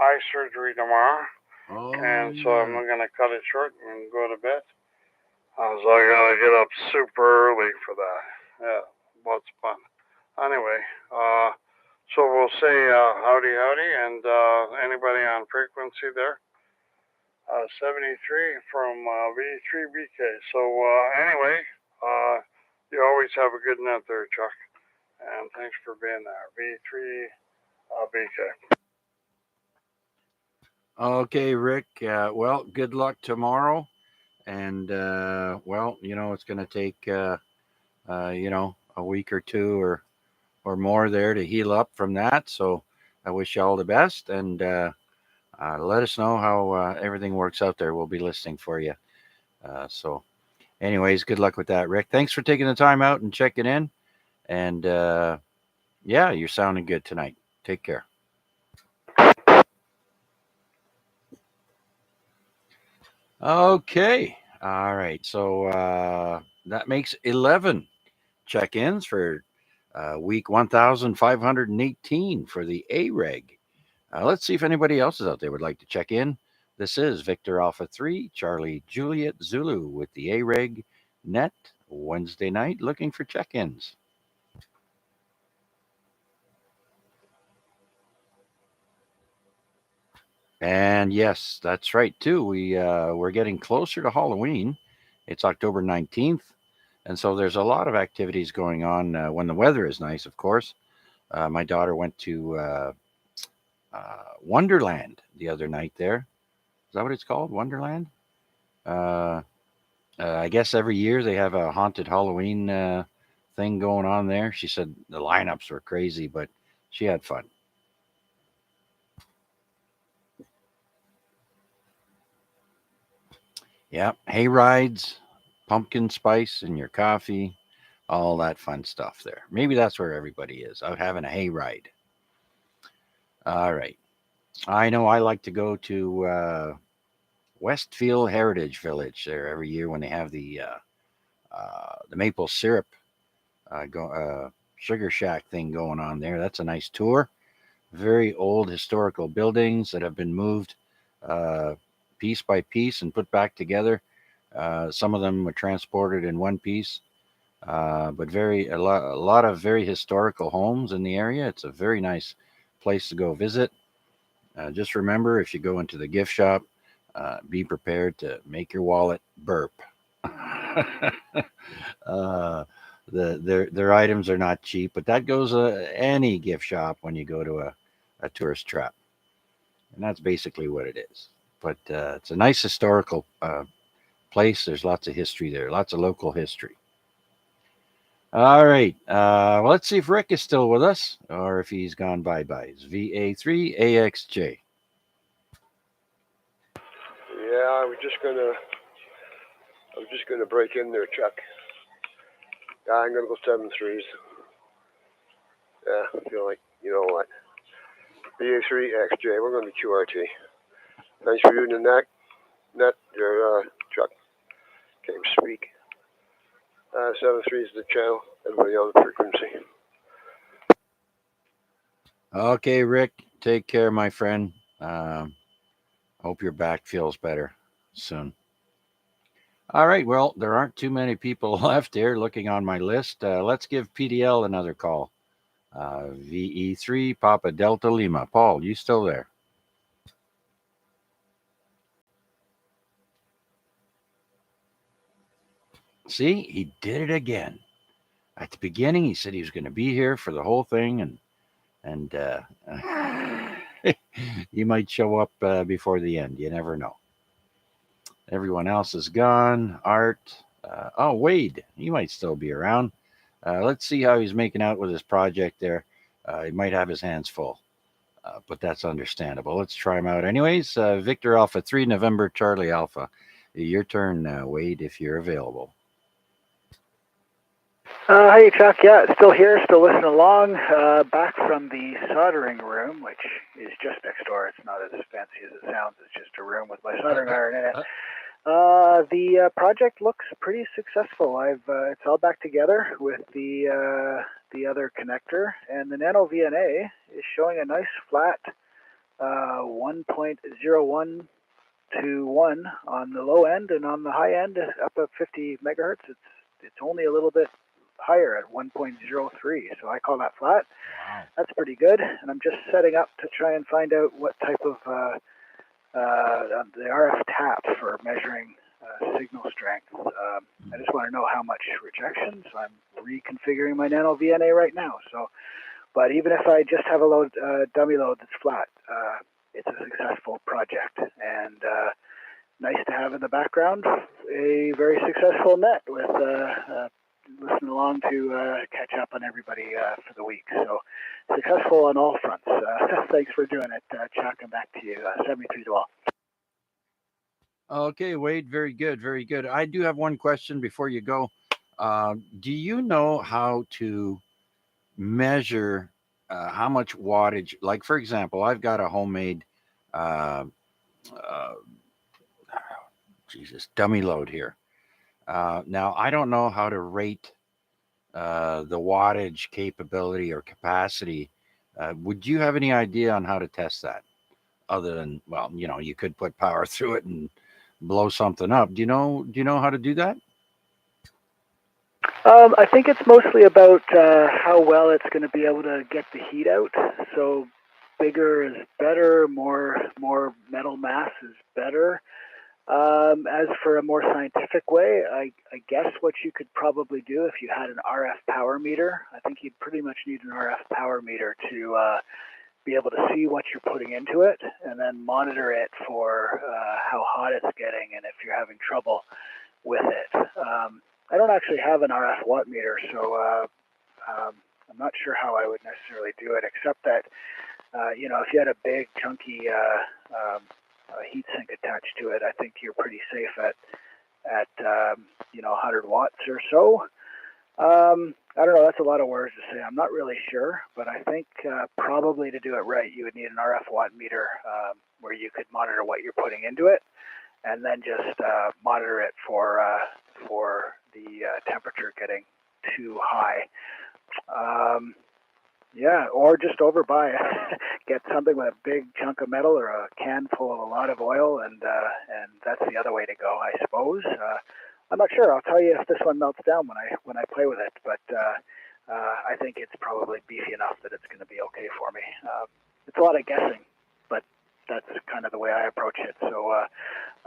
eye surgery tomorrow, and so I'm going to cut it short and go to bed. So I got to get up super early for that. Yeah, lots of fun. Anyway, so we'll say howdy, and anybody on frequency there? 73 from V3BK. So anyway, you always have a good net there, Chuck. And thanks for being there. V3BK. Okay, Rick. Well, good luck tomorrow. And, well, it's going to take, a week or two or more there to heal up from that. So I wish you all the best. And let us know how everything works out there. We'll be listening for you. So, anyways, good luck with that, Rick. Thanks for taking the time out and checking in. And yeah, you're sounding good tonight. Take care. Okay. All right. So that makes 11 check ins for week 1518 for the AREG. Let's see if anybody else is out there would like to check in. This is Victor Alpha 3, Charlie Juliet Zulu with the AREG Net Wednesday night looking for check ins. And yes, that's right too. We're getting closer to Halloween. It's October 19th. And so there's a lot of activities going on when the weather is nice, of course. My daughter went to Wonderland the other night there. Is that what it's called? Wonderland? I guess every year they have a haunted Halloween thing going on there. She said the lineups were crazy, but she had fun. Yeah, hay rides, pumpkin spice in your coffee, all that fun stuff there. Maybe that's where everybody is, out having a hay ride. All right. I know I like to go to Westfield Heritage Village there every year when they have the maple syrup sugar shack thing going on there. That's a nice tour. Very old historical buildings that have been moved piece by piece and put back together. Some of them were transported in one piece, but a lot of very historical homes in the area. It's a very nice place to go visit. Just remember, if you go into the gift shop, be prepared to make your wallet burp. Their items are not cheap, but that goes any gift shop when you go to a tourist trap, and that's basically what it is. But it's a nice historical place. There's lots of history there, lots of local history. All right. Well, let's see if Rick is still with us or if he's gone bye-bye. It's VA3AXJ. Yeah, I was just gonna break in there, Chuck. Yeah, I'm gonna go 7-3s. Yeah, I feel like, you know what? VA3XJ, we're gonna be QRT. Thanks for using the net, your Chuck. Can't speak. 7-3 is the channel. Everybody else frequency. Okay, Rick. Take care, my friend. Hope your back feels better soon. All right. Well, there aren't too many people left here looking on my list. Let's give PDL another call. VE3 Papa Delta Lima. Paul, you still there? See, he did it again. At the beginning, he said he was going to be here for the whole thing, and he might show up before the end. You never know. Everyone else is gone. Art. Wade. He might still be around. Let's see how he's making out with his project there. He might have his hands full, but that's understandable. Let's try him out anyways. Victor Alpha 3, November Charlie Alpha. Your turn, Wade, if you're available. Hey, Chuck. Yeah, still here, still listening along. Back from the soldering room, which is just next door. It's not as fancy as it sounds. It's just a room with my soldering iron in it. The project looks pretty successful. It's all back together with the other connector, and the Nano VNA is showing a nice flat 1.01 to 1 on the low end, and on the high end, up at 50 megahertz. It's only a little bit higher at 1.03. So I call that flat. Wow. That's pretty good. And I'm just setting up to try and find out what type of the RF tap for measuring signal strength. I just want to know how much rejection. So I'm reconfiguring my nano VNA right now. So, but even if I just have a load, dummy load that's flat, it's a successful project. And nice to have in the background a very successful net with listening along to catch up on everybody for the week. So successful on all fronts. Thanks for doing it, Chuck, and back to you. 73 to all. Okay, Wade, very good, very good. I do have one question before you go. Do you know how to measure how much wattage? Like, for example, I've got a homemade, uh, uh, dummy load here. Now, I don't know how to rate the wattage capability or capacity. Would you have any idea on how to test that? Other than, well, you could put power through it and blow something up. Do you know how to do that? I think it's mostly about how well it's going to be able to get the heat out. So bigger is better, more metal mass is better. As for a more scientific way, I guess what you could probably do if you had an RF power meter, I think you'd pretty much need an RF power meter to be able to see what you're putting into it and then monitor it for how hot it's getting and if you're having trouble with it. I don't actually have an RF watt meter, so I'm not sure how I would necessarily do it, except that, if you had a big, chunky heat sink attached to it, I think you're pretty safe at 100 watts or so. I don't know, that's a lot of words to say. I'm not really sure, but I think probably to do it right, you would need an RF watt meter where you could monitor what you're putting into it and then just monitor it for the temperature getting too high. Or just overbuy, get something with a big chunk of metal or a can full of a lot of oil, and that's the other way to go, I suppose. I'm not sure. I'll tell you if this one melts down when I play with it, but I think it's probably beefy enough that it's going to be okay for me. It's a lot of guessing, but that's kind of the way I approach it. So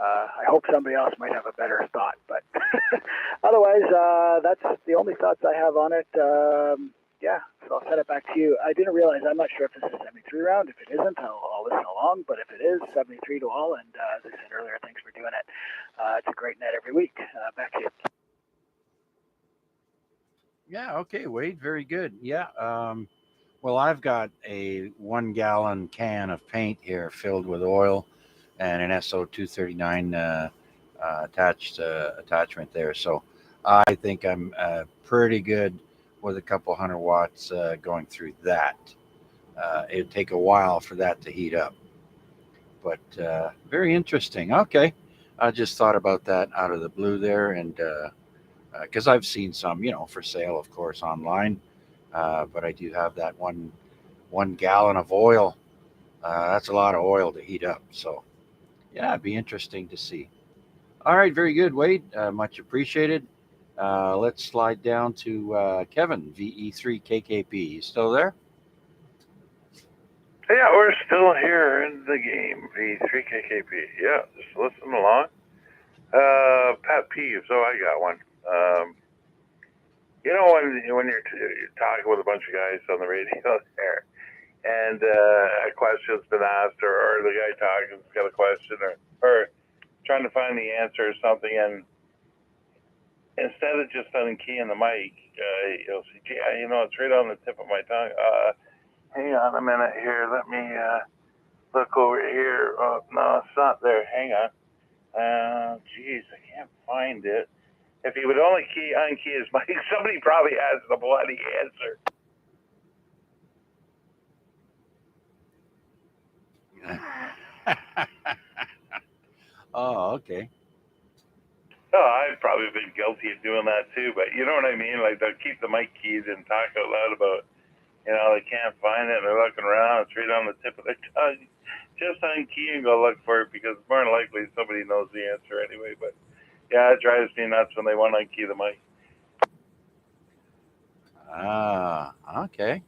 I hope somebody else might have a better thought, but otherwise, that's the only thoughts I have on it. So I'll send it back to you. I didn't realize, I'm not sure if this is a 73 round. If it isn't, I'll listen along, but if it is, 73 to all, and as I said earlier, thanks for doing it. It's a great net every week. Back to you. Yeah, okay, Wade, very good. Yeah, well, I've got a 1 gallon can of paint here filled with oil and an SO239 attachment there. So I think I'm pretty good with a couple 100 watts going through that. It'd take a while for that to heat up, but very interesting. Okay, I just thought about that out of the blue there, and because I've seen some, for sale, of course, online, but I do have that one gallon of oil. That's a lot of oil to heat up. So yeah, it'd be interesting to see. All right, very good, Wade. Much appreciated. Let's slide down to Kevin, VE3KKP. You still there? Yeah, we're still here in the game, VE3KKP. Yeah, just listen along. Pet peeves. Oh, I got one. When you're talking with a bunch of guys on the radio there, and a question's been asked, or the guy talking's got a question, or trying to find the answer or something, and instead of just unkeying the mic, you'll see, gee, it's right on the tip of my tongue. Hang on a minute here. Let me look over here. Oh, no, it's not there. Hang on. Geez, I can't find it. If he would only unkey his mic, somebody probably has the bloody answer. Oh, okay. Oh, I've probably been guilty of doing that too, but you know what I mean? Like, they'll keep the mic keyed and talk out loud about, they can't find it, and they're looking around, it's right on the tip of their tongue. Just unkey and go look for it, because more than likely somebody knows the answer anyway. But yeah, it drives me nuts when they want to unkey the mic. Okay.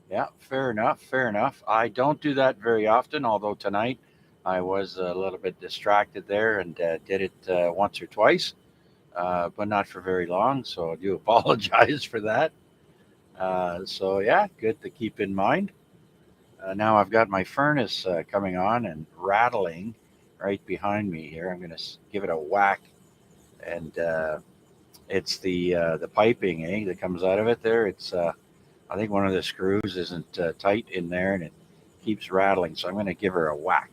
Yeah, fair enough. Fair enough. I don't do that very often, although tonight I was a little bit distracted there and did it once or twice, but not for very long. So I do apologize for that. So, yeah, good to keep in mind. Now I've got my furnace coming on and rattling right behind me here. I'm going to give it a whack, and it's the piping that comes out of it there. It's I think one of the screws isn't tight in there, and it keeps rattling. So I'm going to give her a whack.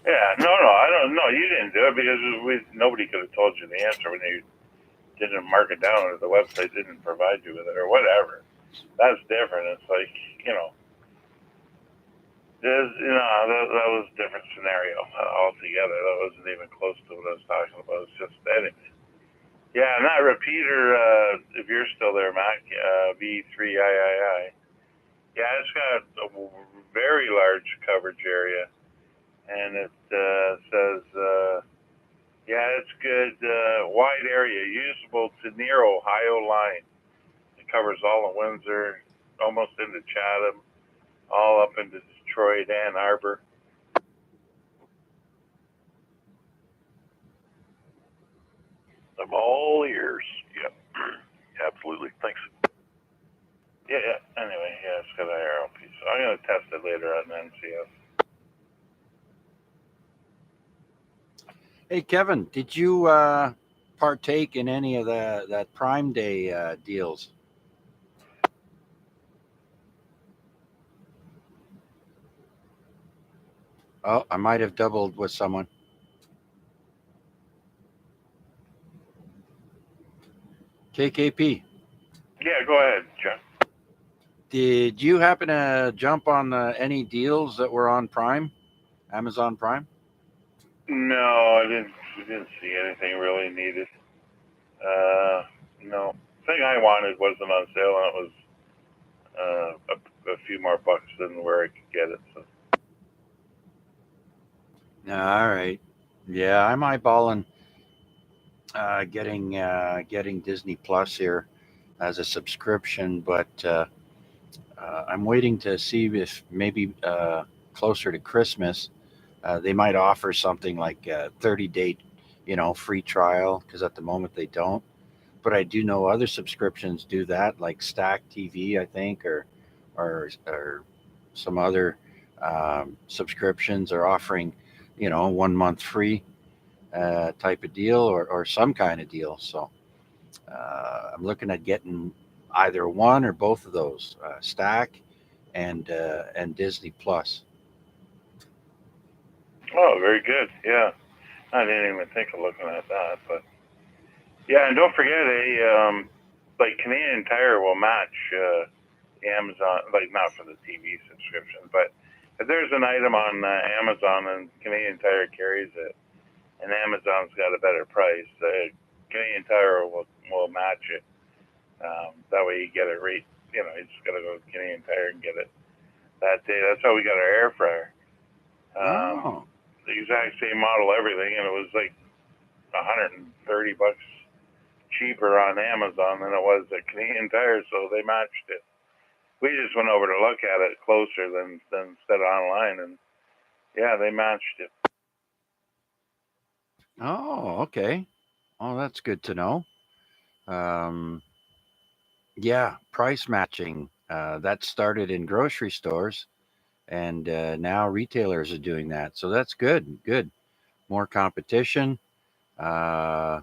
Yeah, no, I don't know. You didn't do it because nobody could have told you the answer when you didn't mark it down or the website didn't provide you with it or whatever. That's different. It's like, that was a different scenario altogether. That wasn't even close to what I was talking about. It's just anyway. Yeah, and that repeater, if you're still there, Mac, V3III, yeah, it's got a very large coverage area, and it says, yeah, it's good, wide area, usable to near Ohio line. It covers all of Windsor, almost into Chatham, all up into Detroit, Ann Arbor. I'm all ears. Yep. Absolutely. Thanks. Yeah. Anyway, yeah, it's got an arrow piece. So I'm going to test it later on NCS. Hey, Kevin, did you partake in any of that Prime Day deals? Oh, I might have doubled with someone. KKP. Yeah, go ahead, John. Did you happen to jump on any deals that were on Prime, Amazon Prime? No, I didn't see anything really needed. No. The thing I wanted wasn't on sale, and it was a few more bucks than where I could get it. So. All right. Yeah, I'm eyeballing getting Disney Plus here as a subscription, but I'm waiting to see if maybe closer to Christmas they might offer something like a 30-day, free trial, because at the moment they don't. But I do know other subscriptions do that, like Stack TV, I think, or some other subscriptions are offering, 1 month free type of deal or some kind of deal. So I'm looking at getting either one or both of those, Stack and Disney Plus. Oh, very good. Yeah, I didn't even think of looking at that, but yeah, and don't forget, like Canadian Tire will match Amazon, like not for the TV subscription, but if there's an item on Amazon and Canadian Tire carries it, and Amazon's got a better price, Canadian Tire will match it. That way you get it right. You just got to go to Canadian Tire and get it that day. That's how we got our air fryer. The exact same model, everything, and it was like $130 cheaper on Amazon than it was at Canadian Tire, so they matched it. We just went over to look at it closer than instead online, and yeah, they matched it. Oh, okay. Oh, that's good to know. Um, yeah, price matching. That started in grocery stores, and now retailers are doing that. So that's good. Good. More competition, uh,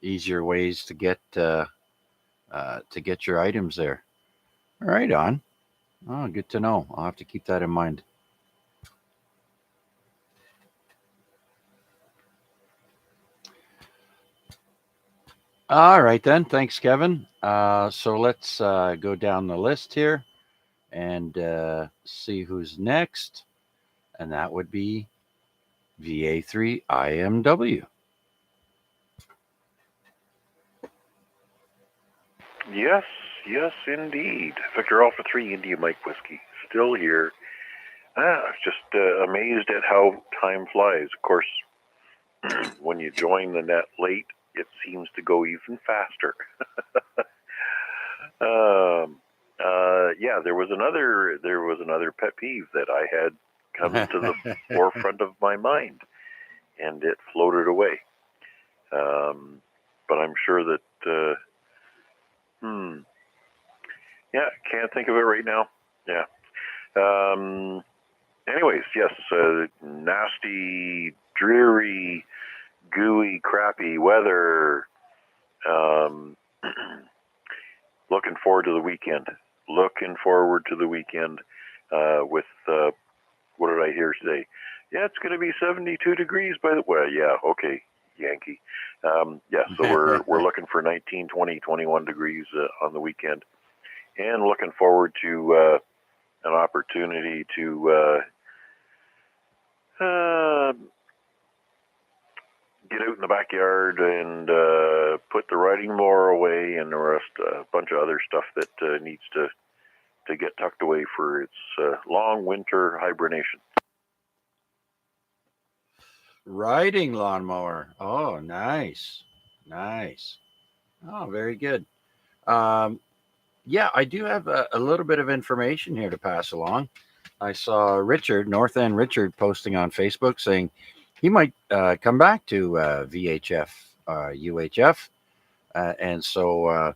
easier ways to get your items there. Right on. Oh, good to know. I'll have to keep that in mind. All right then. Thanks, Kevin. So let's go down the list here and see who's next, and that would be VA3IMW. Yes, indeed. Victor Alpha 3 India Mike Whiskey. Still here. Just amazed at how time flies. Of course, when you join the net late, it seems to go even faster. yeah, there was another pet peeve that I had come to the forefront of my mind, and it floated away. But I'm sure that yeah, can't think of it right now. Yeah. Anyways, yes, nasty, dreary, gooey, crappy weather. Looking forward to the weekend. With what did I hear today? Yeah, it's going to be 72 degrees by the way. Yeah, okay, Yankee. Yes, so we're looking for 19, 20, 21 degrees on the weekend, and looking forward to an opportunity to get out in the backyard and put the riding mower away and the rest, a bunch of other stuff that needs to get tucked away for its long winter hibernation. Riding lawnmower. Oh, nice. Oh, very good. Yeah, I do have a little bit of information here to pass along. I saw North End Richard, posting on Facebook saying he might come back to VHF, UHF. And so,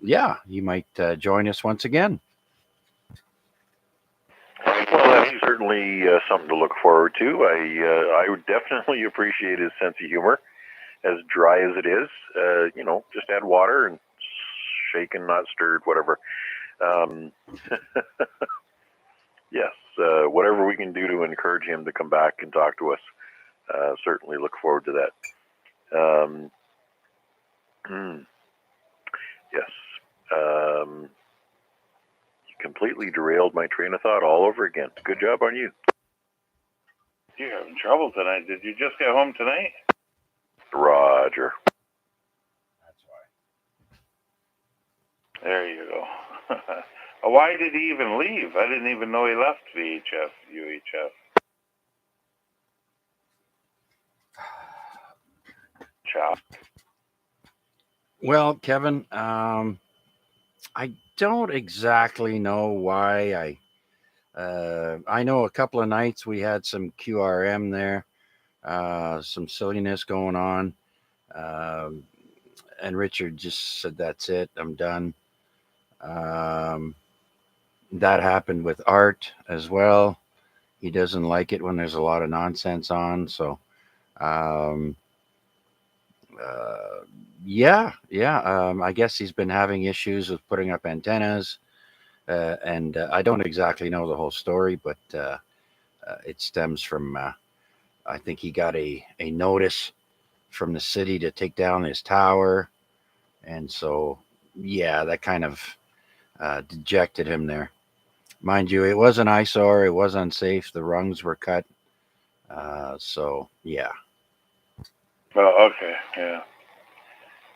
yeah, he might join us once again. Well, that's certainly something to look forward to. I would definitely appreciate his sense of humor, as dry as it is. Just add water and shaken, not stirred, whatever. Yes, whatever we can do to encourage him to come back and talk to us. Certainly look forward to that. Yes. You completely derailed my train of thought all over again. Good job on you. You're having trouble tonight. Did you just get home tonight? Roger. That's why. There you go. Why did he even leave? I didn't even know he left VHF, UHF. Chop. Well, Kevin, I don't exactly know why. I know a couple of nights we had some QRM there, some silliness going on, and Richard just said, "That's it, I'm done." That happened with Art as well. He doesn't like it when there's a lot of nonsense on. So, um, yeah. I guess he's been having issues with putting up antennas. And I don't exactly know the whole story, but it stems from, I think he got a notice from the city to take down his tower. And so, yeah, that kind of dejected him there. Mind you, it was an eyesore. It was unsafe. The rungs were cut. So, yeah. Oh, okay, yeah.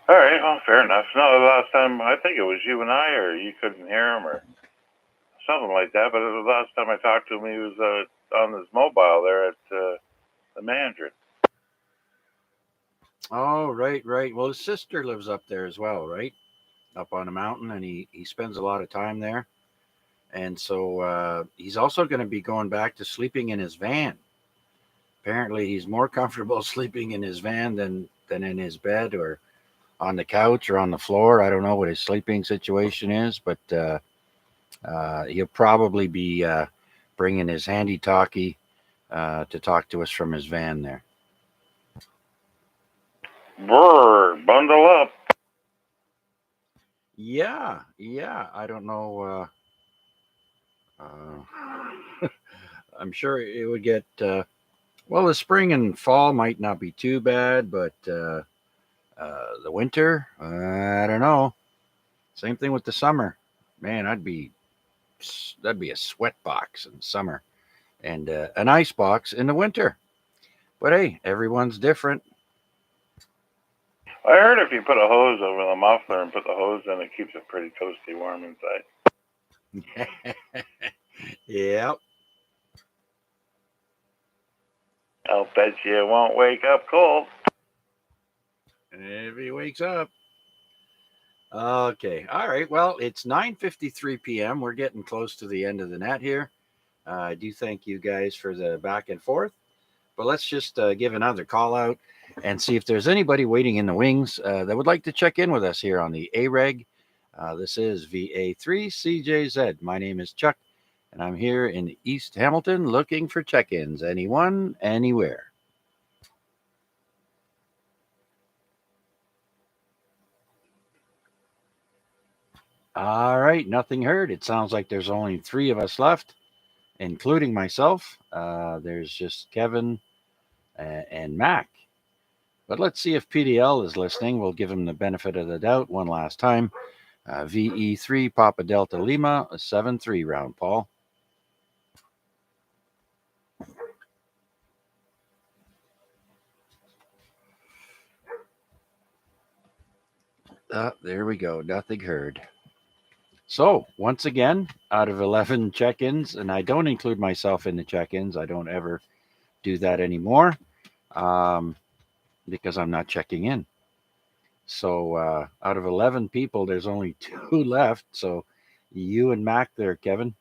All right, well, fair enough. No, the last time, I think it was you and I, or you couldn't hear him, or something like that. But the last time I talked to him, he was on his mobile there at the Mandarin. Oh, right. Well, his sister lives up there as well, right? Up on a mountain, and he spends a lot of time there. And so he's also going to be going back to sleeping in his van. Apparently, he's more comfortable sleeping in his van than in his bed or on the couch or on the floor. I don't know what his sleeping situation is, but he'll probably be bringing his handy talkie to talk to us from his van there. Brr, bundle up. Yeah. I don't know. I'm sure it would get. Well, the spring and fall might not be too bad, but the winter, I don't know. Same thing with the summer. Man, that'd be a sweat box in summer, and an ice box in the winter. But hey, everyone's different. I heard if you put a hose over the muffler and put the hose in, it keeps it pretty toasty warm inside. Yep. I'll bet you it won't wake up cold. If he wakes up. Okay. All right. Well, it's 9:53 p.m. We're getting close to the end of the net here. I do thank you guys for the back and forth. But let's just give another call out and see if there's anybody waiting in the wings that would like to check in with us here on the AREG. This is VA3CJZ. My name is Chuck, and I'm here in East Hamilton looking for check ins. Anyone, anywhere. All right, nothing heard. It sounds like there's only three of us left, including myself. There's just Kevin and Mac. But let's see if PDL is listening. We'll give him the benefit of the doubt one last time. VE3 Papa Delta Lima, a 7-3 round, Paul. There we go. Nothing heard. So, once again, out of 11 check ins, and I don't include myself in the check ins, I don't ever do that anymore because I'm not checking in. So, out of 11 people, there's only two left. So, you and Mac there, Kevin.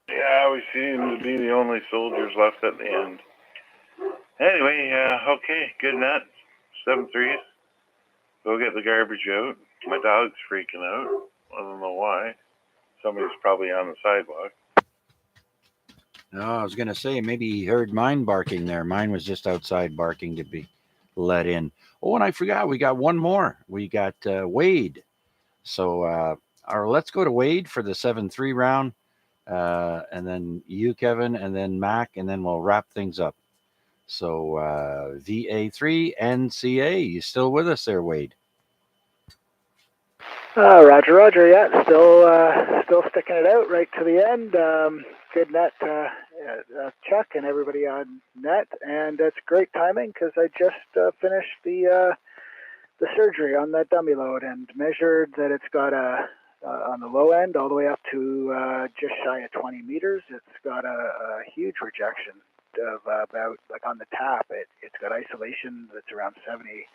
Yeah, we seem to be the only soldiers left at the end. Anyway, okay, good net. 7-3s. Go get the garbage out. My dog's freaking out. I don't know why. Somebody's probably on the sidewalk. No, I was going to say maybe he heard mine barking there. Mine was just outside barking to be let in. Oh, and I forgot, we got one more. We got Wade. So, let's go to Wade for the 7-3 round. And then you, Kevin, and then Mac, and then we'll wrap things up. So, VA3 NCA, you still with us there, Wade? Roger. Yeah, still sticking it out right to the end. Good net, Chuck, and everybody on net, and it's great timing because I just finished the surgery on that dummy load and measured that it's got on the low end all the way up to just shy of 20 meters. It's got a huge rejection of about, like on the tap, it's got isolation that's around 70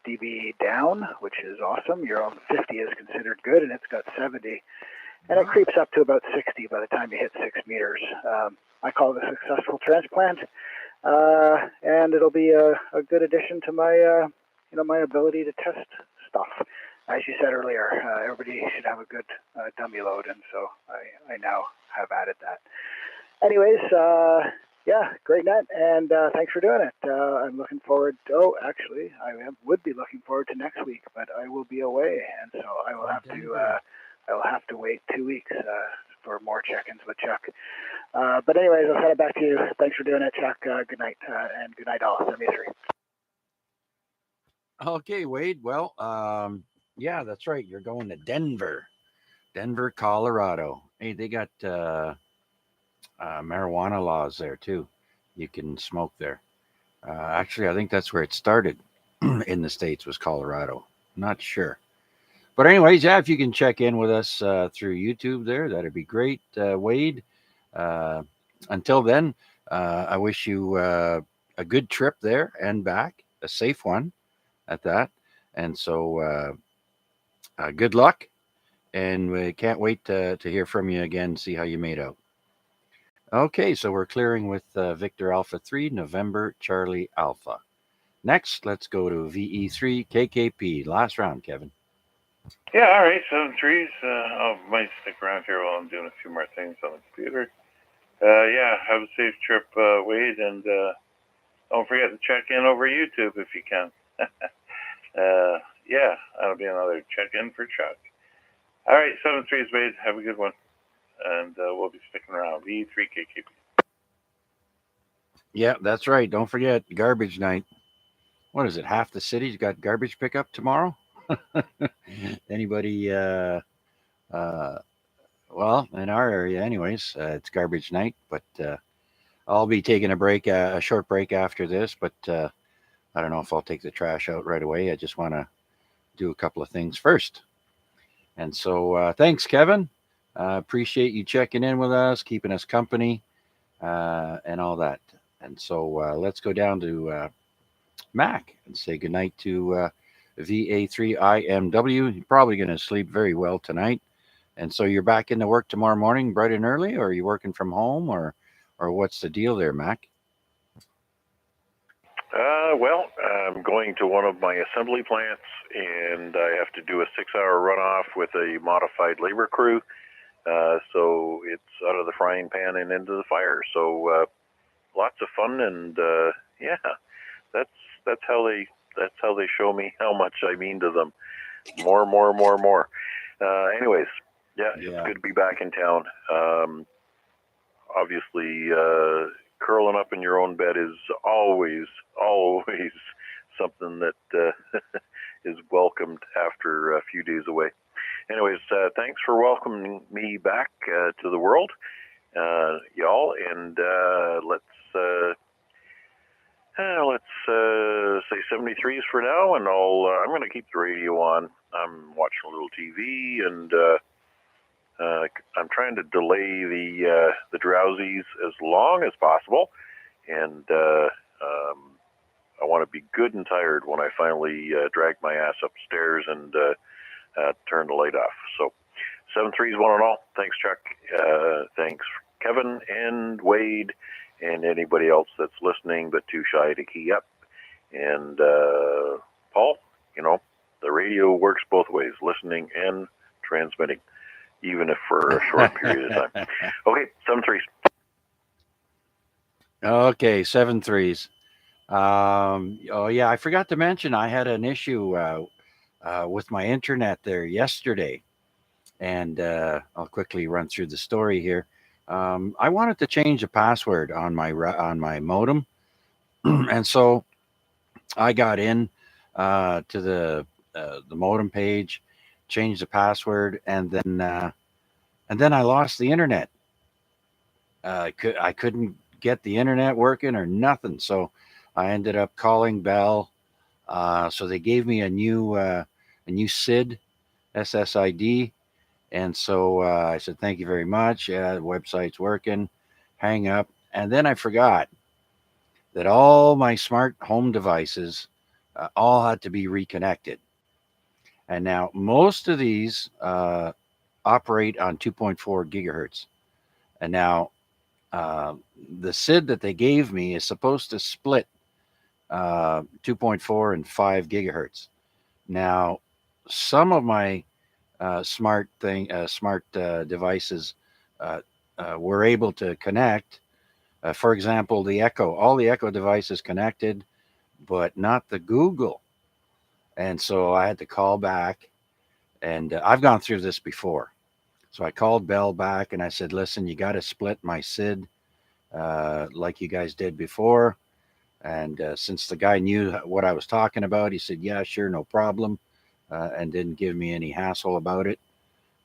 dB down, which is awesome. Your own 50 is considered good, and it's got 70. And it creeps up to about 60 by the time you hit 6 meters. I call it a successful transplant, and it'll be a good addition to my, my ability to test stuff. As you said earlier, everybody should have a good dummy load, and so I now have added that. Anyways, yeah, great net, and thanks for doing it. I'm looking forward to, actually, would be looking forward to next week, but I will be away, and so I will have to wait 2 weeks for more check-ins with Chuck. But anyways, I'll send it back to you. Thanks for doing it, Chuck. Good night, and good night all. 73. Okay, Wade. Well, yeah, that's right. You're going to Denver, Colorado. Hey, they got marijuana laws there too. You can smoke there. Actually, I think that's where it started in the States was Colorado. Not sure. But anyways, yeah, if you can check in with us through YouTube there, that'd be great, Wade. Until then, I wish you a good trip there and back, a safe one at that. And so good luck. And we can't wait to hear from you again, see how you made out. Okay, so we're clearing with Victor Alpha 3, November Charlie Alpha. Next, let's go to VE3 KKP. Last round, Kevin. Yeah, all right, 7-3s. I might stick around here while I'm doing a few more things on the computer. Yeah, have a safe trip, Wade, and don't forget to check in over YouTube if you can. Yeah, that'll be another check-in for Chuck. All right, 7-3s, Wade. Have a good one. And we'll be sticking around. V3 KKP. Yeah, that's right. Don't forget garbage night. What is it? Half the city's got garbage pickup tomorrow. Anybody? Well, in our area, anyways, it's garbage night. But I'll be taking a short break after this. But I don't know if I'll take the trash out right away. I just want to do a couple of things first. And so, thanks, Kevin. Appreciate you checking in with us, keeping us company, and all that. And so let's go down to Mac and say goodnight to VA3IMW. You're probably going to sleep very well tonight. And so you're back into work tomorrow morning, bright and early, or are you working from home, or what's the deal there, Mac? Well, I'm going to one of my assembly plants, and I have to do a 6-hour runoff with a modified labor crew. So it's out of the frying pan and into the fire. So lots of fun, and yeah, that's how they show me how much I mean to them. More. Anyways, yeah, it's good to be back in town. Obviously, curling up in your own bed is always something that is welcomed after a few days away. Anyways, thanks for welcoming me back to the world, y'all, and let's say 73s for now, and I'm going to keep the radio on. I'm watching a little TV, and I'm trying to delay the drowsies as long as possible, and I want to be good and tired when I finally drag my ass upstairs and turn the light off. So 7-3s one and all. Thanks, Chuck. Thanks, Kevin and Wade and anybody else that's listening but too shy to key up. And Paul, the radio works both ways, listening and transmitting, even if for a short period of time. Okay, 7-3s. Okay, 7-3s. Oh yeah, I forgot to mention I had an issue with my internet there yesterday, and I'll quickly run through the story here. I wanted to change the password on my modem, and so I got in to the modem page, changed the password, and then I lost the internet. I couldn't get the internet working or nothing, so I ended up calling Bell. So they gave me a new SID, SSID, and so I said thank you very much. Yeah, the website's working. Hang up, and then I forgot that all my smart home devices all had to be reconnected. And now most of these operate on 2.4 gigahertz. And now the SID that they gave me is supposed to split 2.4 and 5 gigahertz. Now, some of my smart devices were able to connect. For example, the Echo, all the Echo devices connected, but not the Google. And so I had to call back, and I've gone through this before. So I called Bell back and I said, listen, you got to split my SID like you guys did before. And since the guy knew what I was talking about, he said, yeah, sure, no problem, and didn't give me any hassle about it.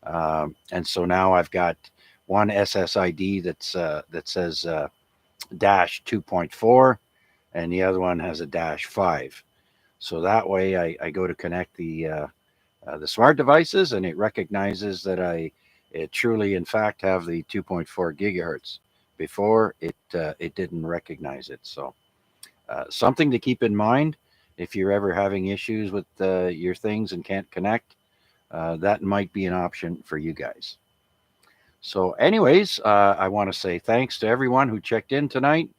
And so now I've got one SSID that says dash 2.4, and the other one has a dash 5. So that way I go to connect the smart devices, and it recognizes that it truly, in fact, have the 2.4 gigahertz. Before it didn't recognize it. So something to keep in mind if you're ever having issues with your things and can't connect. That might be an option for you guys. So, anyways, I want to say thanks to everyone who checked in tonight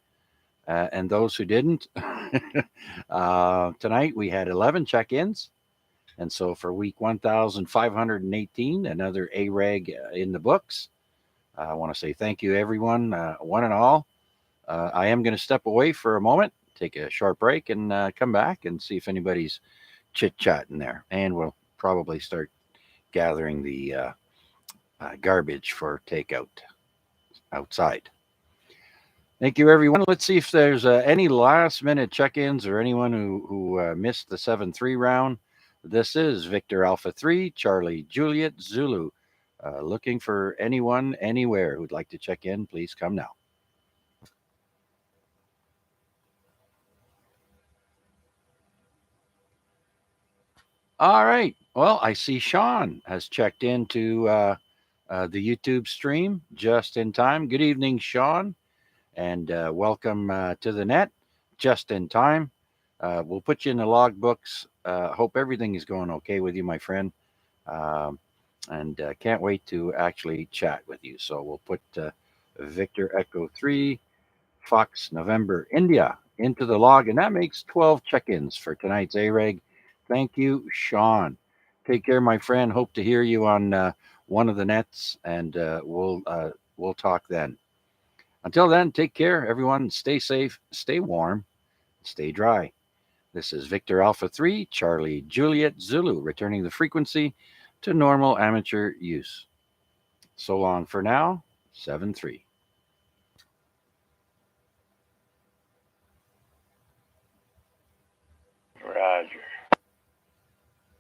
and those who didn't. Tonight we had 11 check-ins. And so for week 1,518, another AREG in the books. I want to say thank you, everyone, one and all. I am going to step away for a moment, take a short break, and come back and see if anybody's chit-chatting there. And we'll probably start gathering the garbage for takeout outside. Thank you, everyone. Let's see if there's any last-minute check-ins or anyone who missed the 7-3 round. This is Victor Alpha 3, Charlie Juliet Zulu. Looking for anyone, anywhere who'd like to check in, please come now. All right. Well, I see Sean has checked into the YouTube stream just in time. Good evening, Sean, and welcome to the net just in time. We'll put you in the log books. Hope everything is going okay with you, my friend. And can't wait to actually chat with you. So we'll put Victor Echo 3, Fox November India into the log, and that makes 12 check-ins for tonight's AREG. Thank you, Sean. Take care, my friend. Hope to hear you on one of the nets, and we'll talk then. Until then, take care, everyone. Stay safe, stay warm, stay dry. This is Victor Alpha 3, Charlie Juliet Zulu, returning the frequency to normal amateur use. So long for now, 7-3. Roger.